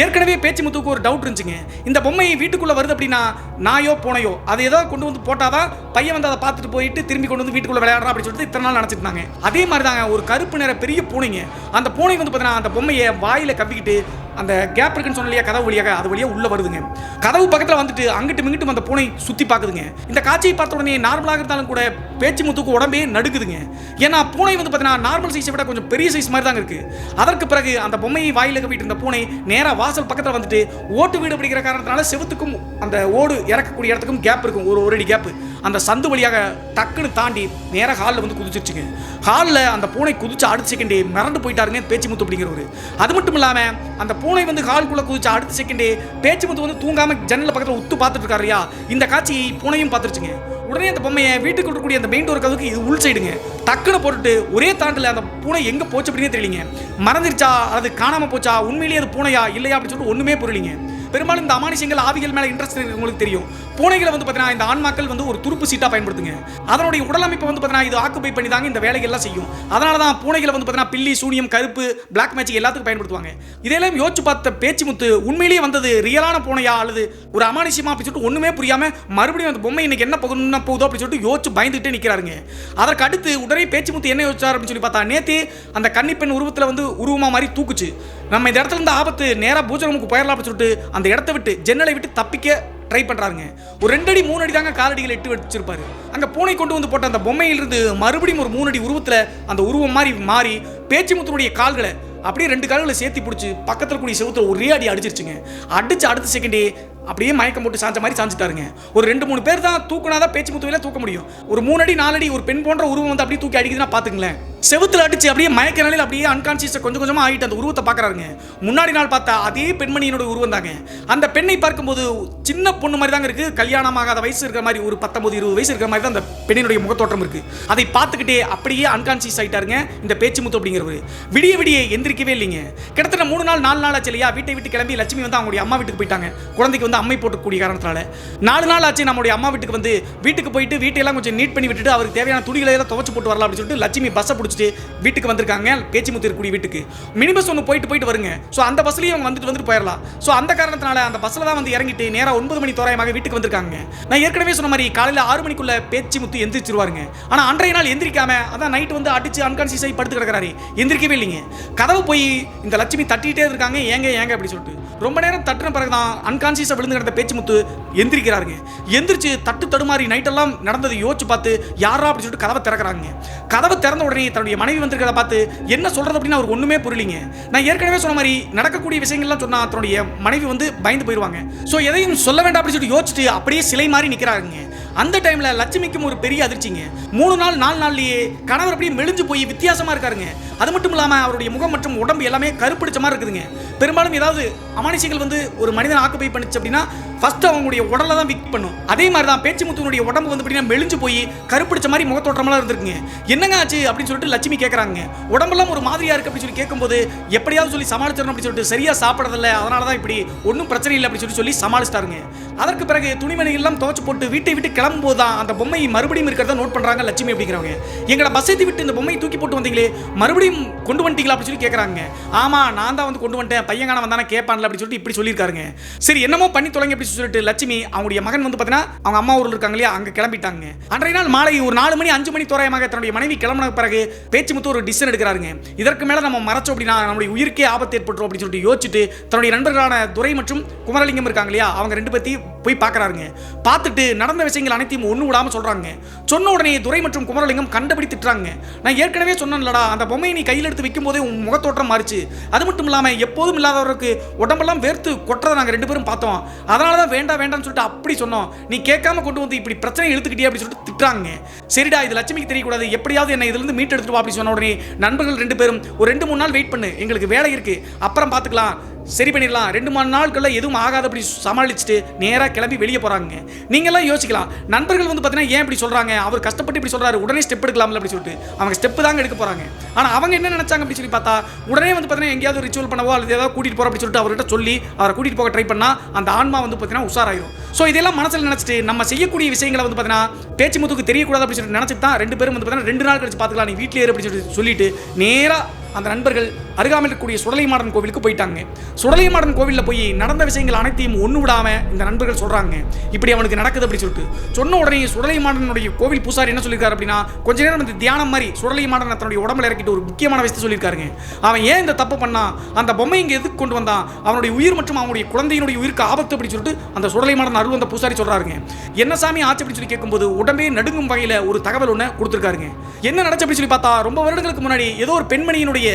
ஏற்கனவே பேச்சுமுத்துக்கு ஒரு டவுட் இருந்துச்சுங்க. இந்த பொம்மை வீட்டுக்குள்ள வருது அப்படின்னா நாயோ பூனையோ அதை ஏதாவது கொண்டு வந்து போட்டாதான் பையன் வந்து அதை பார்த்துட்டு போயிட்டு திரும்பி கொண்டு வந்து வீட்டுக்குள்ள விளையாடுறா அப்படின்னு சொல்லிட்டு இத்தனை நாள் நினைச்சிருந்தாங்க. அதே மாதிரி தாங்க ஒரு கருப்பு நிற பெரிய பூனைங்க. அந்த பூனை வந்து பார்த்தீங்கன்னா அந்த பொம்மையை வாயில கவ்விக்கிட்டு அந்த கேப் இருக்குன்னு சொன்ன கதவு வழியாக அது வழியாக உள்ள வருதுங்க. கதவு பக்கத்தில் வந்துட்டு அங்கிட்டு மிங்கிட்டு அந்த பூனை சுத்தி பார்க்குதுங்க. இந்த காட்சியை பார்த்த உடனே நார்மலாக இருந்தாலும் கூட பேச்சுமுத்துக்கு உடம்பே நடுக்குதுங்க. ஏன்னா பூனை வந்து பார்த்தீங்கன்னா நார்மல் சைஸை விட கொஞ்சம் பெரிய சைஸ் மாதிரி தாங்க இருக்கு. அதற்கு பிறகு அந்த பொம்மையை வாயில கவிட்டு இருந்த பூனை நேராக வாசல் பக்கத்தில் வந்துட்டு ஓட்டு வீடு அப்படிங்கிற காரணத்தினால செவுத்துக்கும் அந்த ஓடு இறக்கக்கூடிய இடத்துக்கும் கேப் இருக்கும், ஒரு அடி கேப். அந்த சந்து வழியாக டக்குன்னு தாண்டி நேராக ஹாலில் வந்து குதிச்சிருச்சுங்க. ஹாலில் அந்த பூனை குதிச்சு அடுத்த செகண்டே மிரண்டு போயிட்டாருங்க பேச்சுமுத்து அப்படிங்கிறவரு. அது மட்டும் இல்லாமல் அந்த பூனை வந்து ஹாலுக்குள்ள குதிச்சு அடுத்த செகண்டே பேச்சுமுத்து வந்து தூங்காம ஜன்னல் பக்கத்தில் உத்து பார்த்துட்டு இருக்காருயா. இந்த காட்சி பூனையும் பார்த்துருச்சுங்க. உடனே அந்த பொம்மையை வீட்டுக்கு இருக்கக்கூடிய அந்த மெயின் டோர் கதவுக்கு இது உள் சைடுங்க டக்குன்னு போட்டுட்டு ஒரே தாண்டில் அந்த பூனை எங்க போச்சு அப்படின்னே தெரியலீங்க. மறந்துருச்சா, அது காணாம போச்சா, உண்மையிலேயே அது பூனையா இல்லையா அப்படின்னு சொல்லிட்டு ஒண்ணுமே புரியலீங்க. பெரும்பாலும் இந்த அமானுஷங்கள் ஆவிகள் மேல இன்ட்ரெஸ்ட் உங்களுக்கு தெரியும். பூனைகளை வந்து பார்த்தீங்கன்னா இந்த ஆண்மாக்கள் வந்து ஒரு துருப்பு சீட்டா பயன்படுத்துங்க. அதனுடைய உடலமைப்பு வந்து பார்த்தீங்கன்னா இது ஆக்குபை பண்ணி தாங்க இந்த வேலைகள் எல்லாம் செய்யும். அதனால தான் பூனைகளை வந்து பார்த்தீங்கன்னா பில்லி சூனியம் கருப்பு பிளாக் மேஜிக் எல்லாத்துக்கும் பயன்படுத்துவாங்க. இதெல்லாம் யோசிச்சு பார்த்த பேச்சுமுத்து உண்மையிலேயே வந்தது ரியலான பூனையா அல்லது ஒரு அமானுஷமா அப்படின்னு சொல்லிட்டு ஒண்ணுமே புரியாம மறுபடியும் அந்த பொம்மை இன்னைக்கு என்ன போகுதோ அப்படின்னு சொல்லிட்டு யோசிச்சு பயந்துட்டே நிற்கிறாருங்க. அதற்கு அடுத்து உடனே பேச்சுமுத்து என்ன யோசிச்சார் அப்படின்னு சொல்லி பார்த்தா நேற்று அந்த கன்னிப்பெண் உருவத்தில் வந்து உருவமா மாதிரி தூக்குச்சு. நம்ம இந்த இடத்துல இருந்து ஆபத்து நேராக பூஜை ரூமுக்கு போயிடலாம் அப்படின்னு சொல்லிட்டு அந்த இடத்த விட்டு ஜன்னலை விட்டு தப்பிக்க ட்ரை பண்றாருங்க. ஒரு 2 அடி 3 அடி தாங்க காலடிகள் எட்டு வச்சிருப்பாரு. அங்க பூனை கொண்டு வந்து போட்ட அந்த பொம்மையிலிருந்து மறுபடியும் ஒரு 3 அடி உருவத்துல அந்த உருவம் மாறி பேச்சுமுத்துடைய கால்களை அப்படியே 2 கால்களை சேர்த்து பிடிச்சி பக்கத்தில் கூடிய செவுத்துல ஒரே அடி அடிச்சிருச்சுங்க. அடிச்சு அடுத்த செகண்டே அப்படியே மயக்கம் போட்டு சாஞ்ச மாதிரி சாஞ்சிட்டாருங்க. ஒரு 2-3 பேர் தான் தூக்குனாதான் பேச்சுமுத்துவில தூக்க முடியும். ஒரு 3 அடி 4 அடி ஒரு பெண் போன்ற உருவம் வந்து அப்படியே தூக்கி அடிக்குதுன்னா பாத்துங்களேன். செவுத்துல அடிச்சு அப்படியே மயக்க நிலையில் அப்படியே அன்கான்சியஸ் கொஞ்சம் கொஞ்சமா ஆகிட்டு அந்த உருவத்தை பார்க்கறாருங்க. முன்னாடி நாள் பார்த்தா அதே பெண்மணியோட உருவம் தாங்க. அந்த பெண்ணை பார்க்கும்போது சின்ன பொண்ணு மாதிரி தாங்க இருக்கு. கல்யாணமாகாத வயசு இருக்கிற மாதிரி ஒரு 19-20 வயசு இருக்கிற மாதிரி தான் அந்த பெண்ணினுடைய முகத்தோற்றம் இருக்கு. அதை பார்த்துக்கிட்டே அப்படியே அன்கான்சியஸ் ஆயிட்டாருங்க இந்த பேச்சுமுத்து அப்படிங்கிறவர். விடிய விடிய எந்திரிக்கவே இல்லைங்க. கிட்டத்தட்ட 3 நாள் 4 நாள் ஆச்சு இல்லையா. வீட்டை விட்டு கிளம்பி லட்சுமி வந்து அவங்களுடைய அம்மா வீட்டுக்கு போயிட்டாங்க. குழந்தைக்கு வந்து அம்மை போட்டக்கூடிய காரணத்தால 4 நாள் ஆச்சு நம்மளுடைய அம்மா வீட்டுக்கு வந்து வீட்டுக்கு போயிட்டு வீட்டையெல்லாம் கொஞ்சம் நீட் பண்ணி விட்டுட்டு அவருக்கு தேவையான துணிகளை எல்லாம் துவைச்சு போட்டு வரலாம் அப்படின்னு சொல்லிட்டு லட்சுமி பஸ்ஸை பிடிச்சிட்டு வீட்டுக்கு வந்திருக்காங்க. பேச்சுமுத்து இருக்கக்கூடிய வீட்டுக்கு மினி பஸ் ஒன்று போயிட்டு வருங்க. ஸோ அந்த பஸ்லயும் அவங்க வந்துட்டு போயிடலாம். ஸோ அந்த காரணத்தினால அந்த பஸ்ல தான் வந்து இறங்கிட்டு நேராக 9 மணி தோராயமாக வீட்டுக்கு வந்திருக்காங்க. நான் ஏற்கனவே சொன்ன மாதிரி காலையில் 6 மணிக்குள்ள பேச்சுமுத்து எந்திரிச்சிருவாருங்க. ஆனால் அன்றைய நாள் எந்திரிக்காம அதான் நைட் வந்து அடிச்சு அன்கான்சியஸ் ஆகி படுத்து கிடக்கிறாரு. எந்திரிக்கவே இல்லைங்க. கதவு போய் இந்த லட்சுமி தட்டிட்டே இருக்காங்க. ஏங்க அப்படி சொல்லிட்டு ரொம்ப நேரம் தட்டுன பிறகுதான் அன்கான்சியஸா விழுந்து கிடந்த பேச்சுமுத்து எந்திரிக்கிறாருங்க. எந்திரிச்சு தட்டு தடுமாறி நைட்டெல்லாம் நடந்தது யோசிச்சு பார்த்து யாரா அப்படின்னு சொல்லிட்டு கதவை திறக்கிறாங்க. கதவை திறந்த உடனே தன்னுடைய மனைவி வந்திருக்கிறத பார்த்து என்ன சொல்றது அப்படின்னு அவருக்கு ஒண்ணுமே புரியலிங்க. நான் ஏற்கனவே சொன்ன மாதிரி நடக்கக்கூடிய விஷயங்கள்லாம் சொன்னா தன்னுடைய மனைவி வந்து பயந்து போயிடுவாங்க. ஸோ எதையும் சொல்ல வேண்டாம் அப்படின்னு சொல்லிட்டு யோசிச்சுட்டு அப்படியே சிலை மாதிரி நிற்கிறாருங்க. அந்த டைம்ல லட்சுமிக்கும் ஒரு பெரிய அதிர்ச்சிங்க. 3 நாள் 4 நாள்லயே கணவர் அப்படியே மெலிஞ்சு போய் வித்தியாசமா இருக்காருங்க. அது மட்டும் இல்லாம அவருடைய முகம் மற்றும் உடம்பு எல்லாமே கருப்பிடிச்ச மாதிரி இருக்குதுங்க. பெரும்பாலும் ஏதாவது அமானுஷிகள் வந்து ஒரு மனிதன் ஆக்குபை பண்ணிச்சு அப்படின்னா ஃபர்ஸ்ட் அவங்களுடைய உடலை தான் வீக் பண்ணும். அதே மாதிரி தான் பேச்சுமுத்துனுடைய உடம்பு வந்து அப்படின்னா மெலிஞ்சு போய் கருப்பிடிச்ச மாதிரி முகத்தோற்றமெல்லாம் இருந்திருக்குங்க. என்னங்க ஆச்சு அப்படின்னு சொல்லிட்டு லட்சுமி கேட்கறாங்க. உடம்பெல்லாம் ஒரு மாதிரியா இருக்கு அப்படின்னு சொல்லி கேட்கும்போது எப்படியாவது சொல்லி சமாளிச்சிடணும் அப்படின்னு சொல்லிட்டு சரியா சாப்பிடறதில்ல, அதனால தான் இப்படி ஒன்றும் பிரச்சனை இல்லை அப்படின்னு சொல்லி சமாளிச்சிட்டாருங்க. அதற்கு பிறகு துணிமணிகள் எல்லாம் துவச்சு போட்டு வீட்டை விட்டு கிளம்பும்போது தான் அந்த பொம்மை மறுபடியும் இருக்கிறத நோட் பண்றாங்க லட்சுமி அப்படிங்கிறவங்க. எங்களை பஸ் ஏற்றி விட்டு இந்த பொம்மையை தூக்கி போட்டு வந்தீங்களே மறுபடியும் கொண்டு வந்துட்டீங்களா அப்படின்னு சொல்லி கேட்கறாங்க. ஆமா நான் தான் வந்து கொண்டு வந்துட்டேன், பையங்கான வந்தானே கேட்பான்ல அப்படின்னு சொல்லிட்டு இப்படி சொல்லியிருக்காருங்க. சரி என்னமோ பண்ணி தொலைங்க அப்படின்னு சொல்லிட்டு லட்சுமி அவங்களுடைய மகன் வந்து பார்த்தீங்கன்னா அவங்க அம்மா ஊரில் இருக்காங்க இல்லையா அங்கே கிளம்பிட்டாங்க. அன்றைய நாள் மாலை ஒரு 4 மணி 5 மணி தோராயமாக தன்னுடைய மனைவி கிளம்பின பிறகு பேச்சுமுத்து ஒரு டிசிஷன் எடுக்கிறாருங்க. இதற்கு மேலே நம்ம மறைச்சோம் அப்படின்னா நம்மளுடைய உயிருக்கே ஆபத்து ஏற்பட்டுரும் அப்படின்னு சொல்லிட்டு யோசிச்சுட்டு தன்னுடைய நண்பர்களான துரை மற்றும் குமரலிங்கம் இருக்காங்க இல்லையா அவங்க 2 பேத்தையும் போய் பார்க்கறாருங்க. பார்த்துட்டு நடந்த விஷயங்கள் அனைத்தையும் ஒன்று விடாமல் சொல்றாங்க. சொன்ன உடனே துரை மற்றும் குமரலிங்கம் கண்டபடி திட்டுறாங்க. நான் ஏற்கனவே சொன்னேன்லடா அந்த பொம்மையை நீ கையில் எடுத்து வைக்கும் போதே உன் முகத்தோற்றம் மாறிச்சு. அது மட்டும் இல்லாமல் எப்போதும் இல்லாதவருக்கு உடம்பெல்லாம் வேர்த்து கொட்டுறதை நாங்கள் 2 பேரும் பார்த்தோம். அதனால தான் வேண்டாம் வேண்டாம்னு சொல்லிட்டு அப்படி சொன்னோம். நீ கேட்காம கொண்டு வந்து இப்படி பிரச்சனை இழுத்துக்கிட்டே அப்படின்னு சொல்லிட்டு திட்டுறாங்க. சரிடா இது லட்சுமிக்கு தெரியக்கூடாது, எப்படியாவது என்ன இதிலிருந்து மீட்டு எடுத்துட்டு வா அப்படி சொன்ன உடனே நண்பர்கள் 2 பேரும் ஒரு 2-3 நாள் வெயிட் பண்ணு, எங்களுக்கு வேலை இருக்கு, அப்புறம் பார்த்துக்கலாம், சரி பண்ணிடலாம், 2-3 நாட்களில் எதுவும் ஆகாது அப்படி சமாளிச்சுட்டு நேராக கிளம்பி வெளியே போகிறாங்க. நீங்களாம் யோசிக்கலாம் நண்பர்கள் வந்து பார்த்தீங்கன்னா ஏன் இப்படி சொல்கிறாங்க, அவர் கஷ்டப்பட்டு இப்படி சொல்கிறாரு, உடனே ஸ்டெப் எடுக்கலாம்ல அப்படி சொல்லிட்டு அவங்க ஸ்டெப்பு தாங்க எடுக்க போகிறாங்க. ஆனால் அவங்க என்ன நினச்சாங்க அப்படி சொல்லி பார்த்தா உடனே வந்து பார்த்தீங்கன்னா எங்கேயாவது ரிச்சுவல் பண்ணவோ அல்லது ஏதாவது கூட்டிகிட்டு போகிறோம் அப்படி சொல்லிட்டு அவர்கிட்ட சொல்லி அவரை கூட்டிகிட்டு போக ட்ரை பண்ணால் அந்த ஆன்மா வந்து பார்த்தீங்கன்னா உஷாராயிரும். ஸோ இதெல்லாம் மனசில் நினச்சிட்டு நம்ம செய்யக்கூடிய விஷயங்களை வந்து பார்த்தீங்கன்னா பேச்சுமுத்துக்கு தெரியக்கூடாது அப்படி சொல்லிட்டு நினச்சிட்டு தான் 2 பேரும் வந்து பார்த்தீங்கன்னா 2 நாள் கழிச்சு பார்த்துக்கலாம் நீ வீட்டிலே அப்படி சொல்லிட்டு நேராக அந்த நண்பர்கள் அருகாமையில் இருக்கக்கூடிய சுடலைமாடன் கோவிலுக்கு போயிட்டாங்க. சுடலைமாடன் கோவிலில் போய் நடந்த விஷயங்கள் அனைத்தையும் ஒன்று விடாமல் இந்த நண்பர்கள் சொல்கிறாங்க இப்படி அவனுக்கு நடக்குது அப்படி சொல்லிட்டு. சொன்ன உடனே சுடலைமாடனுடைய கோவில் பூசாரி என்ன சொல்லியிருக்காரு அப்படின்னா கொஞ்ச நேரம் இந்த தியானம் மாதிரி சுடலைமாடன் தன்னுடைய உடம்புல இறக்கிட்டு ஒரு முக்கியமான விஷயத்தை சொல்லியிருக்காருங்க. அவன் ஏன் இந்த தப்பு பண்ணான், அந்த பொம்மை இங்கே எதுக்கு கொண்டு வந்தான், அவனுடைய உயிர் மற்றும் அவனுடைய குழந்தையினுடைய உயிருக்கு ஆபத்து அப்படி சொல்லிட்டு அந்த சுடலைமாடன் அருள் வந்த பூசாரி சொல்கிறாருங்க. என்ன சாமி ஆச்சு அப்படின்னு சொல்லி கேட்கும்போது உடம்பே நடுங்கும் வகையில் ஒரு தகவல் ஒன்று கொடுத்துருக்காருங்க. என்ன நடச்சு அப்படி சொல்லி பார்த்தா ரொம்ப வருடங்களுக்கு முன்னாடி ஏதோ ஒரு பெண்மணியினுடைய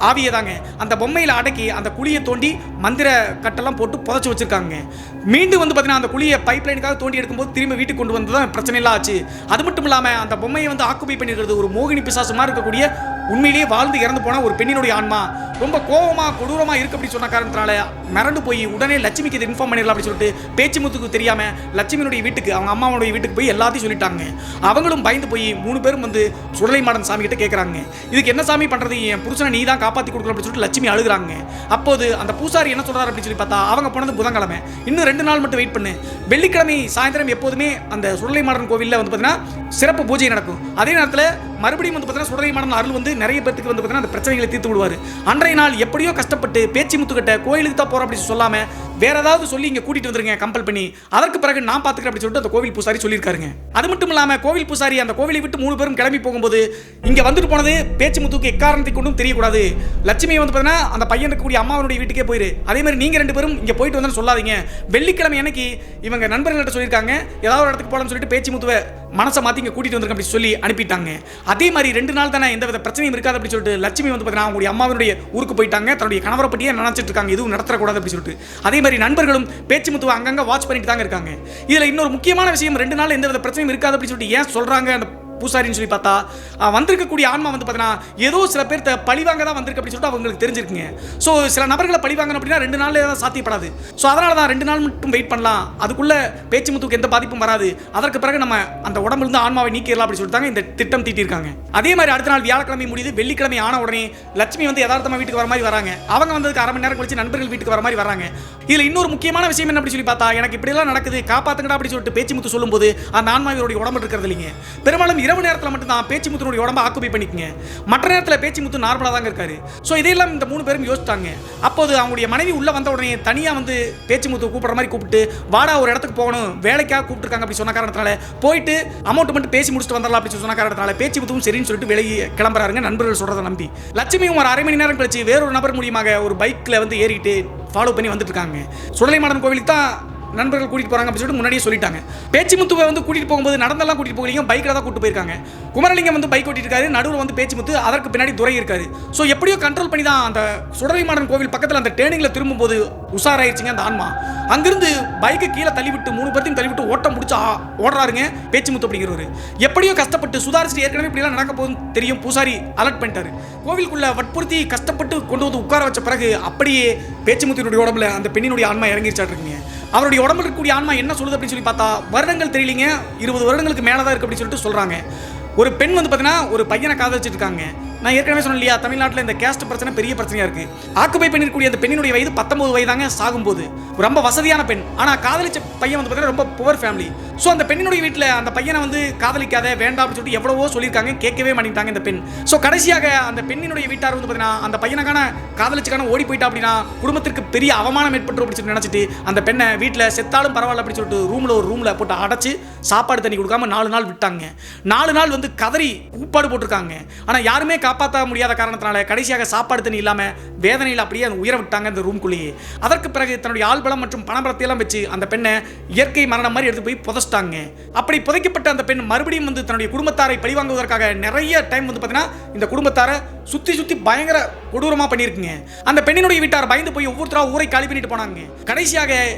ஆவியை தாங்க அந்த பொம்மையில் அடக்கி அந்த குழியை தோண்டி மந்திர கட்டெல்லாம் போட்டு புதைச்சி வச்சிருக்காங்க. மீண்டும் வந்து பார்த்தீங்கன்னா அந்த குழியை பைப் லைனுக்காக தோண்டி எடுக்கும்போது திரும்ப வீட்டுக்கு கொண்டு வந்து தான் பிரச்சனை எல்லாம் ஆச்சு. அது மட்டும் இல்லாமல் அந்த பொம்மையை வந்து ஆக்குபை பண்ணியிருக்கிறது ஒரு மோகினி பிசாசு மாதிரி இருக்கக்கூடிய உண்மையிலேயே வாழ்ந்து இறந்து போன ஒரு பெண்ணினுடைய ஆன்மா ரொம்ப கோபமாக கொடூரமாக இருக்கு அப்படி சொன்ன காரணத்தினால மிரண்டு போய் உடனே லட்சுமிக்கு இது இன்ஃபார்ம் பண்ணிடலாம் அப்படின்னு சொல்லிட்டு பேச்சுமுத்துக்கு தெரியாமல் லட்சுமியுடைய வீட்டுக்கு அவங்க அம்மாவுடைய வீட்டுக்கு போய் எல்லாத்தையும் சொல்லிட்டாங்க. அவங்களும் பயந்து போய் 3 பேரும் வந்து சுடலைமாடன் சாமி கிட்ட கேட்குறாங்க இதுக்கு என்ன சாமி பண்ணுறது, என் புருஷனை நீ தான் காப்பாற்றி கொடுக்கணும் அப்படின்னு சொல்லிட்டு லட்சுமி அழுகுறாங்க. அப்போது அந்த பூசாரி என்ன சொல்கிறார் அப்படின்னு சொல்லி பார்த்தா அவங்க போனது புதன்கிழமை, இன்னும் 2 நாள் மட்டும் வெயிட் பண்ணு, வெள்ளிக்கிழமை சாயந்தரம் எப்போதுமே அந்த சுடலைமாடன் கோவிலில் வந்து பார்த்தீங்கன்னா சிறப்பு பூஜை நடக்கும். அதே நேரத்தில் மறுபடியும் வந்து பார்த்தீங்கன்னா சுடலைமாடன் அருள் வந்து நிறைய பேருக்கு வந்து பார்த்தீங்கன்னா அந்த பிரச்சனைகளை தீர்த்து விடுவார். அன்றைய நாள் எப்படியோ கஷ்டப்பட்டு பேச்சுமுத்துக்கிட்ட கோயிலுக்கு தான் போகிறோம் அப்படின்னு சொல்லாமல் வேற ஏதாவது சொல்லி இங்கே கூட்டிட்டு வந்துருங்க கம்பல் பண்ணி, அதற்கு பிறகு நான் பார்த்துக்கிறேன் அப்படின்னு சொல்லிட்டு அந்த கோவில் பூசாரி சொல்லியிருக்காருங்க. அது மட்டும் இல்லாமல் கோவில் பூசாரி அந்த கோவிலை விட்டு 3 பேரும் கிளம்பி போகும்போது இங்கே வந்துட்டு போனது பேச்சுமுத்துக்கு எக்காரணத்தை கொண்டும் தெரியக்கூடாது, லட்சுமி வந்து பார்த்தீங்கன்னா அந்த பையன் இருக்கக்கூடிய அம்மாவனுடைய வீட்டுக்கே போயிரு, அதே மாதிரி நீங்கள் 2 பேரும் இங்கே போயிட்டு வந்தேன்னு சொல்லாதீங்க, வெள்ளிக்கிழமை அன்னைக்கு இவங்க நண்பர்கள்ட்ட சொல்லியிருக்காங்க ஏதாவது ஒரு இடத்துக்கு போகலாம்னு சொல்லிட்டு பேச்சுமுத்துவை மனசை மாற்றி இங்கே கூட்டிட்டு வந்துருக்க அப்படி சொல்லி அனுப்பிட்டாங்க. அதே மாதிரி 2 நாள் தானே எந்த வித பிரச்சனையும் இருக்காது அப்படி சொல்லிட்டு லட்சுமி வந்து பார்த்தீங்கன்னா அவங்களுடைய அம்மாவுடைய ஊருக்கு போயிட்டாங்க. தன்னுடைய கணவரை பற்றியே நினைச்சிட்டு இருக்காங்க எதுவும் நடத்தக்கூடாது அப்படி சொல்லிட்டு. அதே மாதிரி நண்பர்களும் பேச்சுமுத்துவை அங்கங்கே வாட்ச் பண்ணிட்டு தாங்க இருக்காங்க. இதில் இன்னொரு முக்கியமான விஷயம் 2 நாள் எந்த வித பிரச்சனையும் இருக்காது அப்படி சொல்லிட்டு ஏன் சொல்கிறாங்க அந்த பூசாரின்னு சொல்லி பார்த்தா வந்திருக்கக்கூடிய ஆன்மா வந்து பார்த்தீங்கன்னா ஏதோ சில பேர்த்த பழிவாங்க தான் வந்திருக்கு அப்படின்னு சொல்லிட்டு அவங்களுக்கு தெரிஞ்சிருக்குங்க. ஸோ சில நபர்களை பழிவாங்கணும் அப்படின்னா 2 நாள் தான் சாத்தியப்படாது. ஸோ அதனால தான் 2 நாள் மட்டும் வெயிட் பண்ணலாம், அதுக்குள்ள பேச்சுமுத்துக்கு எந்த பாதிப்பும் வராது, அதற்கு பிறகு நம்ம அந்த உடம்புலேருந்து ஆன்மாவை நீக்கிடலாம் அப்படின்னு சொல்லிட்டாங்க. இந்த திட்டம் தீட்டியிருக்காங்க. அதே மாதிரி அடுத்த நாள் வியாழக்கிழமை முடியுது. வெள்ளிக்கிழமை ஆன உடனே லட்சுமி வந்து யதார்த்தமாக வீட்டுக்கு வர மாதிரி வராங்க. அவங்க வந்ததுக்கு 1/2 மணி நேரம் கழிச்சு நண்பர்கள் வீட்டுக்கு வர மாதிரி வராங்க. இதில் இன்னொரு முக்கியமான விஷயம் என்ன அப்படி சொல்லி பார்த்தா எனக்கு இப்படியெல்லாம் நடக்குது காப்பாத்துங்கடா அப்படி சொல்லிட்டு பேச்சுமுத்து சொல்லும்போது அந்த ஆன்மாவினுடைய உடம்பு இருக்கிறது இல்லைங்க. பெரும்பாலும் இரவு நேரத்தில் மட்டும் தான் பேச்சுமுத்துனுடைய உடம்பை ஆக்குபை பண்ணிக்கங்க, மற்ற நேரத்தில் பேச்சுமுத்து நார்மலாக தாங்க இருக்காரு. ஸோ இதையெல்லாம் இந்த 3 பேரும் யோசித்தாங்க. அப்போது அவங்களுடைய மனைவி உள்ள வந்த உடனே தனியாக வந்து பேச்சுமுத்து கூப்பிடுற மாதிரி கூப்பிட்டு வாடா ஒரு இடத்துக்கு போகணும் வேலைக்காக கூப்பிட்டுருக்காங்க அப்படி சொன்ன காரணத்தினால போயிட்டு அமௌண்ட் மட்டும் பேசி முடிச்சுட்டு வந்துடலாம் அப்படி சொன்ன காரணத்தினால பேச்சுமுத்துவும் சரின்னு சொல்லிட்டு வெளியே கிளம்புறாருங்க நண்பர்கள் சொல்றதை நம்பி. லட்சுமியும் ஒரு 1/2 மணி நேரம் கழிச்சு வேறொரு நபர் மூலியமாக ஒரு பைக்கில் வந்து ஏறிட்டு ஃபாலோ பண்ணி வந்துட்டு இருக்காங்க. சுடலைமாடன் கோவிலுக்கு தான் நண்பர்கள் கூட்டிட்டு போறாங்க அப்படின்னு சொல்லிட்டு முன்னாடியே சொல்லிட்டாங்க. பேச்சிமுத்துவை வந்து கூட்டிட்டு போகும்போது நடந்தெல்லாம் கூட்டிட்டு போகலீங்க, பைக்கில் தான் கூட்டு போயிருக்காங்க. குமரலிங்கம் வந்து பைக் ஓட்டிட்டு இருக்காரு, நடுவில் வந்து பேச்சிமுத்து, அதற்கு பின்னாடி துரை இருக்காரு. ஸோ எப்படியோ கண்ட்ரோல் பண்ணி தான் அந்த சுடலைமாடன் கோவில் பக்கத்தில் அந்த டேர்னிங்ல திரும்பும்போது உஷாராயிருச்சுங்க அந்த ஆன்மா. அங்கிருந்து பைக்கை கீழே தள்ளிவிட்டு 3 பேர்த்தையும் தள்ளிவிட்டு ஓட்டம் முடிச்சு ஓடுறாருங்க பேச்சிமுத்து அப்படிங்கிறவர். எப்படியோ கஷ்டப்பட்டு சுதாரிச்சுட்டு ஏற்கனவே இப்படிலாம் நடக்க போகுதுன்னு தெரியும், பூசாரி அலர்ட் பண்ணிட்டாரு. கோவிலுக்குள்ள வற்புறுத்தி கஷ்டப்பட்டு கொண்டு வந்து உட்கார வச்ச பிறகு அப்படியே பேச்சிமுத்தினுடைய உடம்புல அந்த பெண்ணினுடைய ஆன்மா இறங்கிருச்சாட்டுருங்க. அவருடைய உடம்புல இருக்கக்கூடிய ஆன்மா என்ன சொல்லுது அப்படின்னு சொல்லி பார்த்தா, வருடங்கள் தெரியலீங்க, 20 வருடங்களுக்கு மேலே தான் இருக்கு அப்படின்னு சொல்லிட்டு சொல்றாங்க. ஒரு பெண் வந்து பார்த்தீங்கன்னா ஒரு பையனை காதலிச்சிட்டு இருக்காங்க. நான் ஏற்கனவே சொன்னேன் இல்லையா, தமிழ்நாட்டில் இந்த கேஸ்ட் பிரச்சனை பெரிய பிரச்சனையா இருக்கு. ஆக்குபை பண்ணிருக்கக்கூடிய அந்த பெண்ணினுடைய வயது 19 வயதாங்க சாகும்போது. ரொம்ப வசதியான பெண், ஆனால் காதலிச்ச பையன் வந்து பார்த்தீங்கன்னா ரொம்ப புவர் ஃபேமிலி. ஸோ அந்த பெண்ணினுடைய வீட்டில் அந்த பையனை வந்து காதலிக்காத வேண்டாம் அப்படின்னு சொல்லிட்டு எவ்வளவோ சொல்லியிருக்காங்க, கேட்கவே மாட்டேங்கிட்டாங்க இந்த பெண். ஸோ கடைசியாக அந்த பெண்ணினுடைய வீட்டார் வந்து பார்த்தீங்கன்னா அந்த பையனுக்கான காதலிச்சுக்கான ஓடி போயிட்டா அப்படின்னா குடும்பத்திற்கு பெரிய அவமானம் ஏற்பட்டு அப்படின்னு நினைச்சிட்டு அந்த பெண்ணை வீட்டில் செத்தாலும் பரவாயில்ல அப்படின்னு சொல்லிட்டு ஒரு ரூமில் போட்டு அடைச்சு சாப்பாடு தண்ணி கொடுக்காம 4 நாள் விட்டாங்க. 4 நாள் வந்து கதறி கூப்பாடு போட்டிருக்காங்க. ஆனால் யாருமே காப்பாற்ற முடியாத காரணத்தினால கடைசியாக சாப்பாடு தண்ணி இல்லாமல் வேதனையில் அப்படியே அந்த உயிரை விட்டாங்க இந்த ரூம்குள்ளேயே. அதற்கு பிறகு தன்னுடைய ஆள்பலம் மற்றும் பணபலத்தையெல்லாம் வச்சு அந்த பெண்ணை இயற்கை மரணம் மாதிரி எடுத்து போய் புதைச்சிட்டாங்க. அப்படி புதைக்கப்பட்ட அந்த பெண் மறுபடியும் வந்து தன்னுடைய குடும்பத்தாரை பழிவாங்குவதற்காக நிறைய டைம் வந்து பார்த்தீங்கன்னா இந்த குடும்பத்தாரை சுற்றி பயங்கர கொடூரமாக பண்ணியிருக்குங்க. அந்த பெண்ணினுடைய வீட்டார் பயந்து போய் ஒவ்வொருத்தரா ஊரை காலி பண்ணிட்டு போனாங்க. கடைசியாக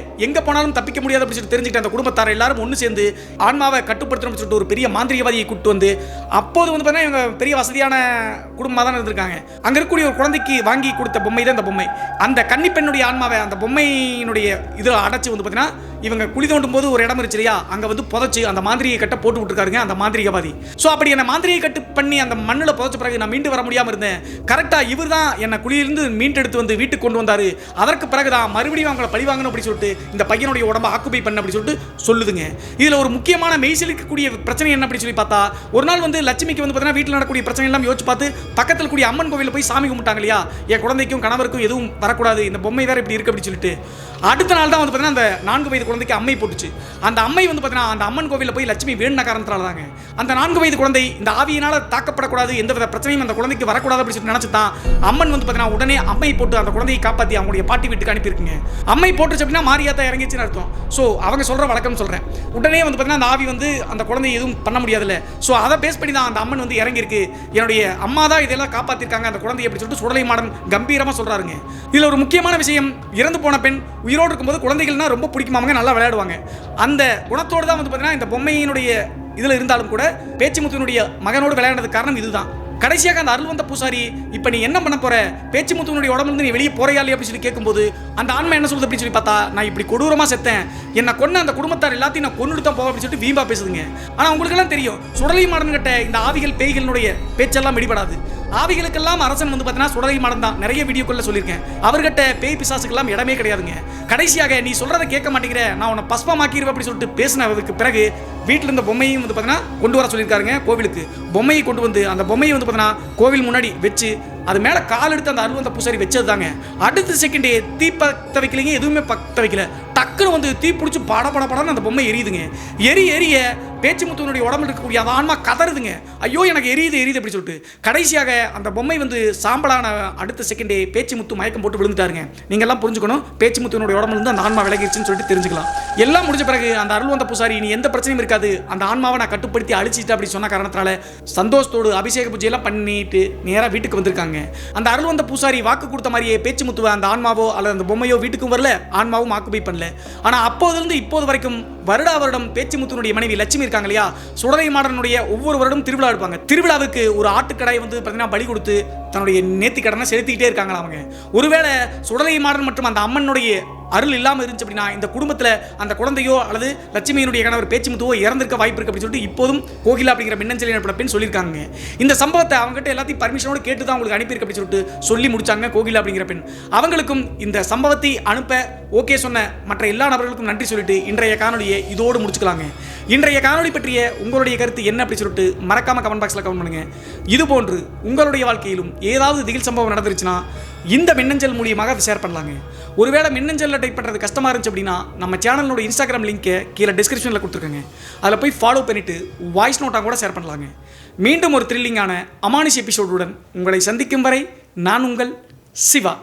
எங்க போனாலும் தப்பிக்க முடியாது அப்படின்னு சொல்லி தெரிஞ்சுக்கிட்ட அந்த குடும்பத்தார் எல்லாரும் ஒன்று சேர்ந்து ஆன்மாவை கட்டுப்படுத்தணும்னு சொல்லிட்டு ஒரு பெரிய மாந்திரிகவாதியை கூப்பிட்டு வந்து, அப்போது வந்து பார்த்தீங்கன்னா இவங்க பெரிய வசதியான குடும்பமாக தான் இருந்திருக்காங்க. அங்கே இருக்கக்கூடிய ஒரு குழந்தைக்கு வாங்கி கொடுத்த பொம்மை தான் இந்த பொம்மை. அந்த கன்னி பெண்ணுடைய ஆன்மாவை அந்த பொம்மையினுடைய இதில் அடைச்சு வந்து பார்த்தீங்கன்னா இவங்க குழி தோண்டும் போது ஒரு இடம் இருந்துச்சு இல்லையா, அங்கே வந்து புதைச்சு அந்த மாந்திரியை கட்ட போட்டு விட்டுருக்காருங்க அந்த மாந்திரிகவாதி. ஸோ அப்படி என்ன மாந்திரியை கட்டு பண்ணி அந்த மண்ணில் புதைச்ச பிறகு நான் மீண்டு வர முடியாமல் இருந்தேன். கரெக்டாக இவர் தான் என்னை குழியிலிருந்து மீண்டெடுத்து வந்து வீட்டுக்கு கொண்டு வந்தார். அதற்கு பிறகு தான் மறுபடியும் அவங்கள பழிவாங்கணும் அப்படின்னு சொல்லிட்டு இந்த பையனுடைய உடம்பை ஆக்குபை பண்ண அப்படின்னு சொல்லிட்டு சொல்லுதுங்க. இதில் ஒரு முக்கியமான மெய்சிலிக்கக்கூடிய பிரச்சனை என்ன அப்படின்னு சொல்லி பார்த்தா, ஒரு நாள் வந்து லட்சுமிக்கு வந்து பார்த்தீங்கன்னா வீட்டில் நடக்கக்கூடிய பிரச்சனை எல்லாம் யோசிச்சு பார்த்து பக்கத்தில் கூடிய அம்மன் கோவிலில் போய் சாமி கும்பிட்டாங்க இல்லையா, என் குழந்தைக்கும் கணவருக்கும் எதுவும் வரக்கூடாது, இந்த பொம்மை வேற இப்படி இருக்கு அப்படின்னு சொல்லிட்டு அடுத்த நாள் தான் வந்து பார்த்தீங்கன்னா அந்த 4 வயது குழந்தைக்கு அம்மை போட்டுச்சு. அந்த அம்மை வந்து பார்த்தீங்கன்னா அந்த அம்மன் கோவிலில் போய் லட்சுமி வேணுன காரணத்தால தாங்க அந்த 4 வயது குழந்தை இந்த ஆவியினால் தாக்கப்படக்கூடாது, எந்தவித பிரச்சனையும் அந்த குழந்தைக்கு வரக்கூடாது அப்படின்னு சொல்லி நினச்சி தான் அம்மன் வந்து பார்த்தீங்கன்னா உடனே அம்மை போட்டு அந்த குழந்தையை காப்பாற்றி அவங்களுடைய பாட்டி வீட்டுக்கு அனுப்பியிருக்குங்க. அம்மை போட்டுச்சு அப்படின்னா மாரியாத்தா இறங்கிச்சுன்னு அர்த்தம். ஸோ அவங்க சொல்கிற வழக்கம் சொல்கிறேன். உடனே வந்து பார்த்தீங்கன்னா அந்த ஆவி வந்து அந்த குழந்தைய எதுவும் பண்ண முடியாதுல்ல. ஸோ அதை பேஸ் பண்ணி தான் அந்த அம்மன் வந்து இறங்கியிருக்கு, என்னுடைய அம்மா தான் இதெல்லாம் காப்பாற்றிருக்காங்க அந்த குழந்தைய அப்படின்னு சொல்லிட்டு சுடலைமாடன் கம்பீரமாக சொல்கிறாருங்க. இதில் ஒரு முக்கியமான விஷயம், இறந்து போன பெண் உயிரோடு இருக்கும்போது குழந்தைகள்னா ரொம்ப பிடிக்குமாங்க, நல்லா விளையாடுவாங்க. அந்த குணத்தோடு தான் வந்து பார்த்தீங்கன்னா இந்த பொம்மையினுடைய இதில் இருந்தாலும் கூட பேச்சிமுத்துனுடைய மகனோடு விளையாடுறதுக்கு காரணம் இதுதான். கடைசியாக அந்த அருள் வந்த பூசாரி, இப்போ நீ என்ன பண்ண போற, பேச்சிமுத்துனுடைய உடம்புலேருந்து நீ வெளியே போறையா இல்லையா அப்படின்னு சொல்லி கேட்கும்போது அந்த ஆன்மா என்ன சொல்லுது அப்படின்னு சொல்லி பார்த்தா, நான் இப்படி கொடூரமாக செத்தேன், என்னை கொன்ன அந்த குடும்பத்தார் எல்லாத்தையும் நான் கொன்னுட்டு தான் போவேன் அப்படின்னு சொல்லிட்டு வீம்பா பேசுதுங்க. ஆனால் உங்களுக்கெல்லாம் தெரியும் சுடலைமாடன் கிட்ட இந்த ஆவிகள் பேய்களினுடைய பேச்செல்லாம் வெளிப்படாது. ஆவிகளுக்கெல்லாம் அரசன் வந்து பார்த்தீங்கன்னா சுடலைமாடன் தான். நிறைய வீடியோக்குள்ள சொல்லியிருக்கேன், அவர்கிட்ட பேய் பிசாசுக்கெல்லாம் இடமே கிடையாதுங்க. கடைசியாக நீ சொல்றதை கேட்க மாட்டேங்கிற, நான் உன்னை பஸ்பமாக்கிடுவேன் அப்படின்னு சொல்லிட்டு பேசினதுக்கு பிறகு வீட்டில் இருந்த பொம்மையும் வந்து பார்த்தீங்கன்னா கொண்டு வர சொல்லியிருக்காருங்க கோவிலுக்கு. பொம்மையை கொண்டு வந்து அந்த பொம்மையை வந்து பார்த்தீங்கன்னா கோவில் முன்னாடி வச்சு அது மேலே கால் எடுத்து அந்த அருள் வந்த பூசாரி வச்சது தாங்க. அடுத்த செகண்டே தீ பற்ற வைக்கலைங்க, எதுவுமே பற்ற வைக்கல, டக்குன்னு வந்து தீ பிடிச்சி படன்னு அந்த பொம்மை எரியுதுங்க. எரிய பேச்சிமுத்துனுடைய உடம்புல இருக்கக்கூடிய அந்த ஆன்மா கதறுதுங்க, ஐயோ எனக்கு எரியுது அப்படி சொல்லிட்டு. கடைசியாக அந்த பொம்மை வந்து சாம்பலான அடுத்த செகண்டே பேச்சிமுத்து மயக்கம் போட்டு விழுந்துட்டாருங்க. நீங்க எல்லாம் புரிஞ்சுக்கணும், பேச்சிமுத்துனுடைய உடம்புல இருந்து அந்த ஆன்மா விலகிடுச்சுன்னு சொல்லிட்டு தெரிஞ்சுக்கலாம். எல்லாம் முடிஞ்ச பிறகு அந்த அருள் வந்த பூசாரி, நீ எந்த பிரச்சனையும் இருக்காது, அந்த ஆன்மாவை நான் கட்டுப்படுத்தி அழிச்சிட்டு அப்படி சொன்ன காரணத்தினால சந்தோஷத்தோடு அபிஷேக பூஜையெல்லாம் பண்ணிட்டு நேராக வீட்டுக்கு வந்திருக்காங்க. அந்த அருள் வந்த பூசாரி வாக்கு கொடுத்த மாதிரியே பேச்சிமுத்துவ அந்த ஆன்மாவோ அல்லது அந்த பொம்மையோ வீட்டுக்கும் வரல, ஆன்மாவும் ஆக்குபை பண்ணல. ஆனா அப்போதிலிருந்து இப்போது வரைக்கும் வருடம் பேச்சிமுத்துனுடைய மனைவி லட்சுமி இருக்காங்க இல்லையா, சுடலைமாடனுடைய ஒவ்வொரு வருடம் திருவிழா எடுப்பாங்க. திருவிழாவுக்கு ஒரு ஆட்டுக்கடை வந்து பார்த்தீங்கன்னா பலி கொடுத்து தன்னுடைய நேர்த்தி கடனை செலுத்திக்கிட்டே இருக்காங்களா அவங்க. ஒருவேளை சுடலைமாடன் மற்றும் அந்த அம்மனுடைய அருள் இல்லாமல் இருந்துச்சு அப்படின்னா இந்த குடும்பத்தில் அந்த குழந்தையோ அல்லது லட்சுமியினுடைய கணவர் பேச்சிமுத்துவோ இறந்திருக்க வாய்ப்பு இருக்கு அப்படின்னு சொல்லிட்டு இப்போதும் கோகிலா அப்படிங்கிற மின்னஞ்சல் எனப்பட பெண் சொல்லியிருக்காங்க. இந்த சம்பவத்தை அவங்ககிட்ட எல்லாத்தையும் பர்மிஷனோடு கேட்டு தான் உங்களுக்கு அனுப்பியிருக்கு அப்படின்னு சொல்லிட்டு சொல்லி முடிச்சாங்க கோகிலா அப்படிங்கிற பெண். அவங்களுக்கும் இந்த சம்பவத்தை அனுப்ப ஓகே சொன்ன மற்ற எல்லா நபர்களுக்கும் நன்றி சொல்லிட்டு இன்றைய காணொலியை இதோடு முடிச்சுக்கலாங்க. இன்றைய காணொலி பற்றிய உங்களுடைய கருத்து என்ன அப்படி சொல்லிட்டு மறக்காம கமெண்ட் பாக்ஸில் கமெண்ட் பண்ணுங்க. இது போன்று உங்களுடைய வாழ்க்கையிலும் ஏதாவது திகில் சம்பவம் நடந்துருச்சுன்னா இந்த மின்னஞ்சல் மூலியமாக ஷேர் பண்ணலாங்க. ஒருவேளை மின்னஞ்சலில் டைப் பண்ணுறது கஷ்டமாக இருந்துச்சு அப்படின்னா நம்ம சேனலோட இன்ஸ்டாகிராம் லிங்கை கீழே டிஸ்கிரிப்ஷனில் கொடுத்துருக்கேங்க, அதில் போய் ஃபாலோ பண்ணிவிட்டு வாய்ஸ் நோட்டாக கூட ஷேர் பண்ணலாங்க. மீண்டும் ஒரு த்ரில்லிங்கான அமானுஷ் எபிசோடுடன் உங்களை சந்திக்கும் வரை நான் உங்கள் சிவா.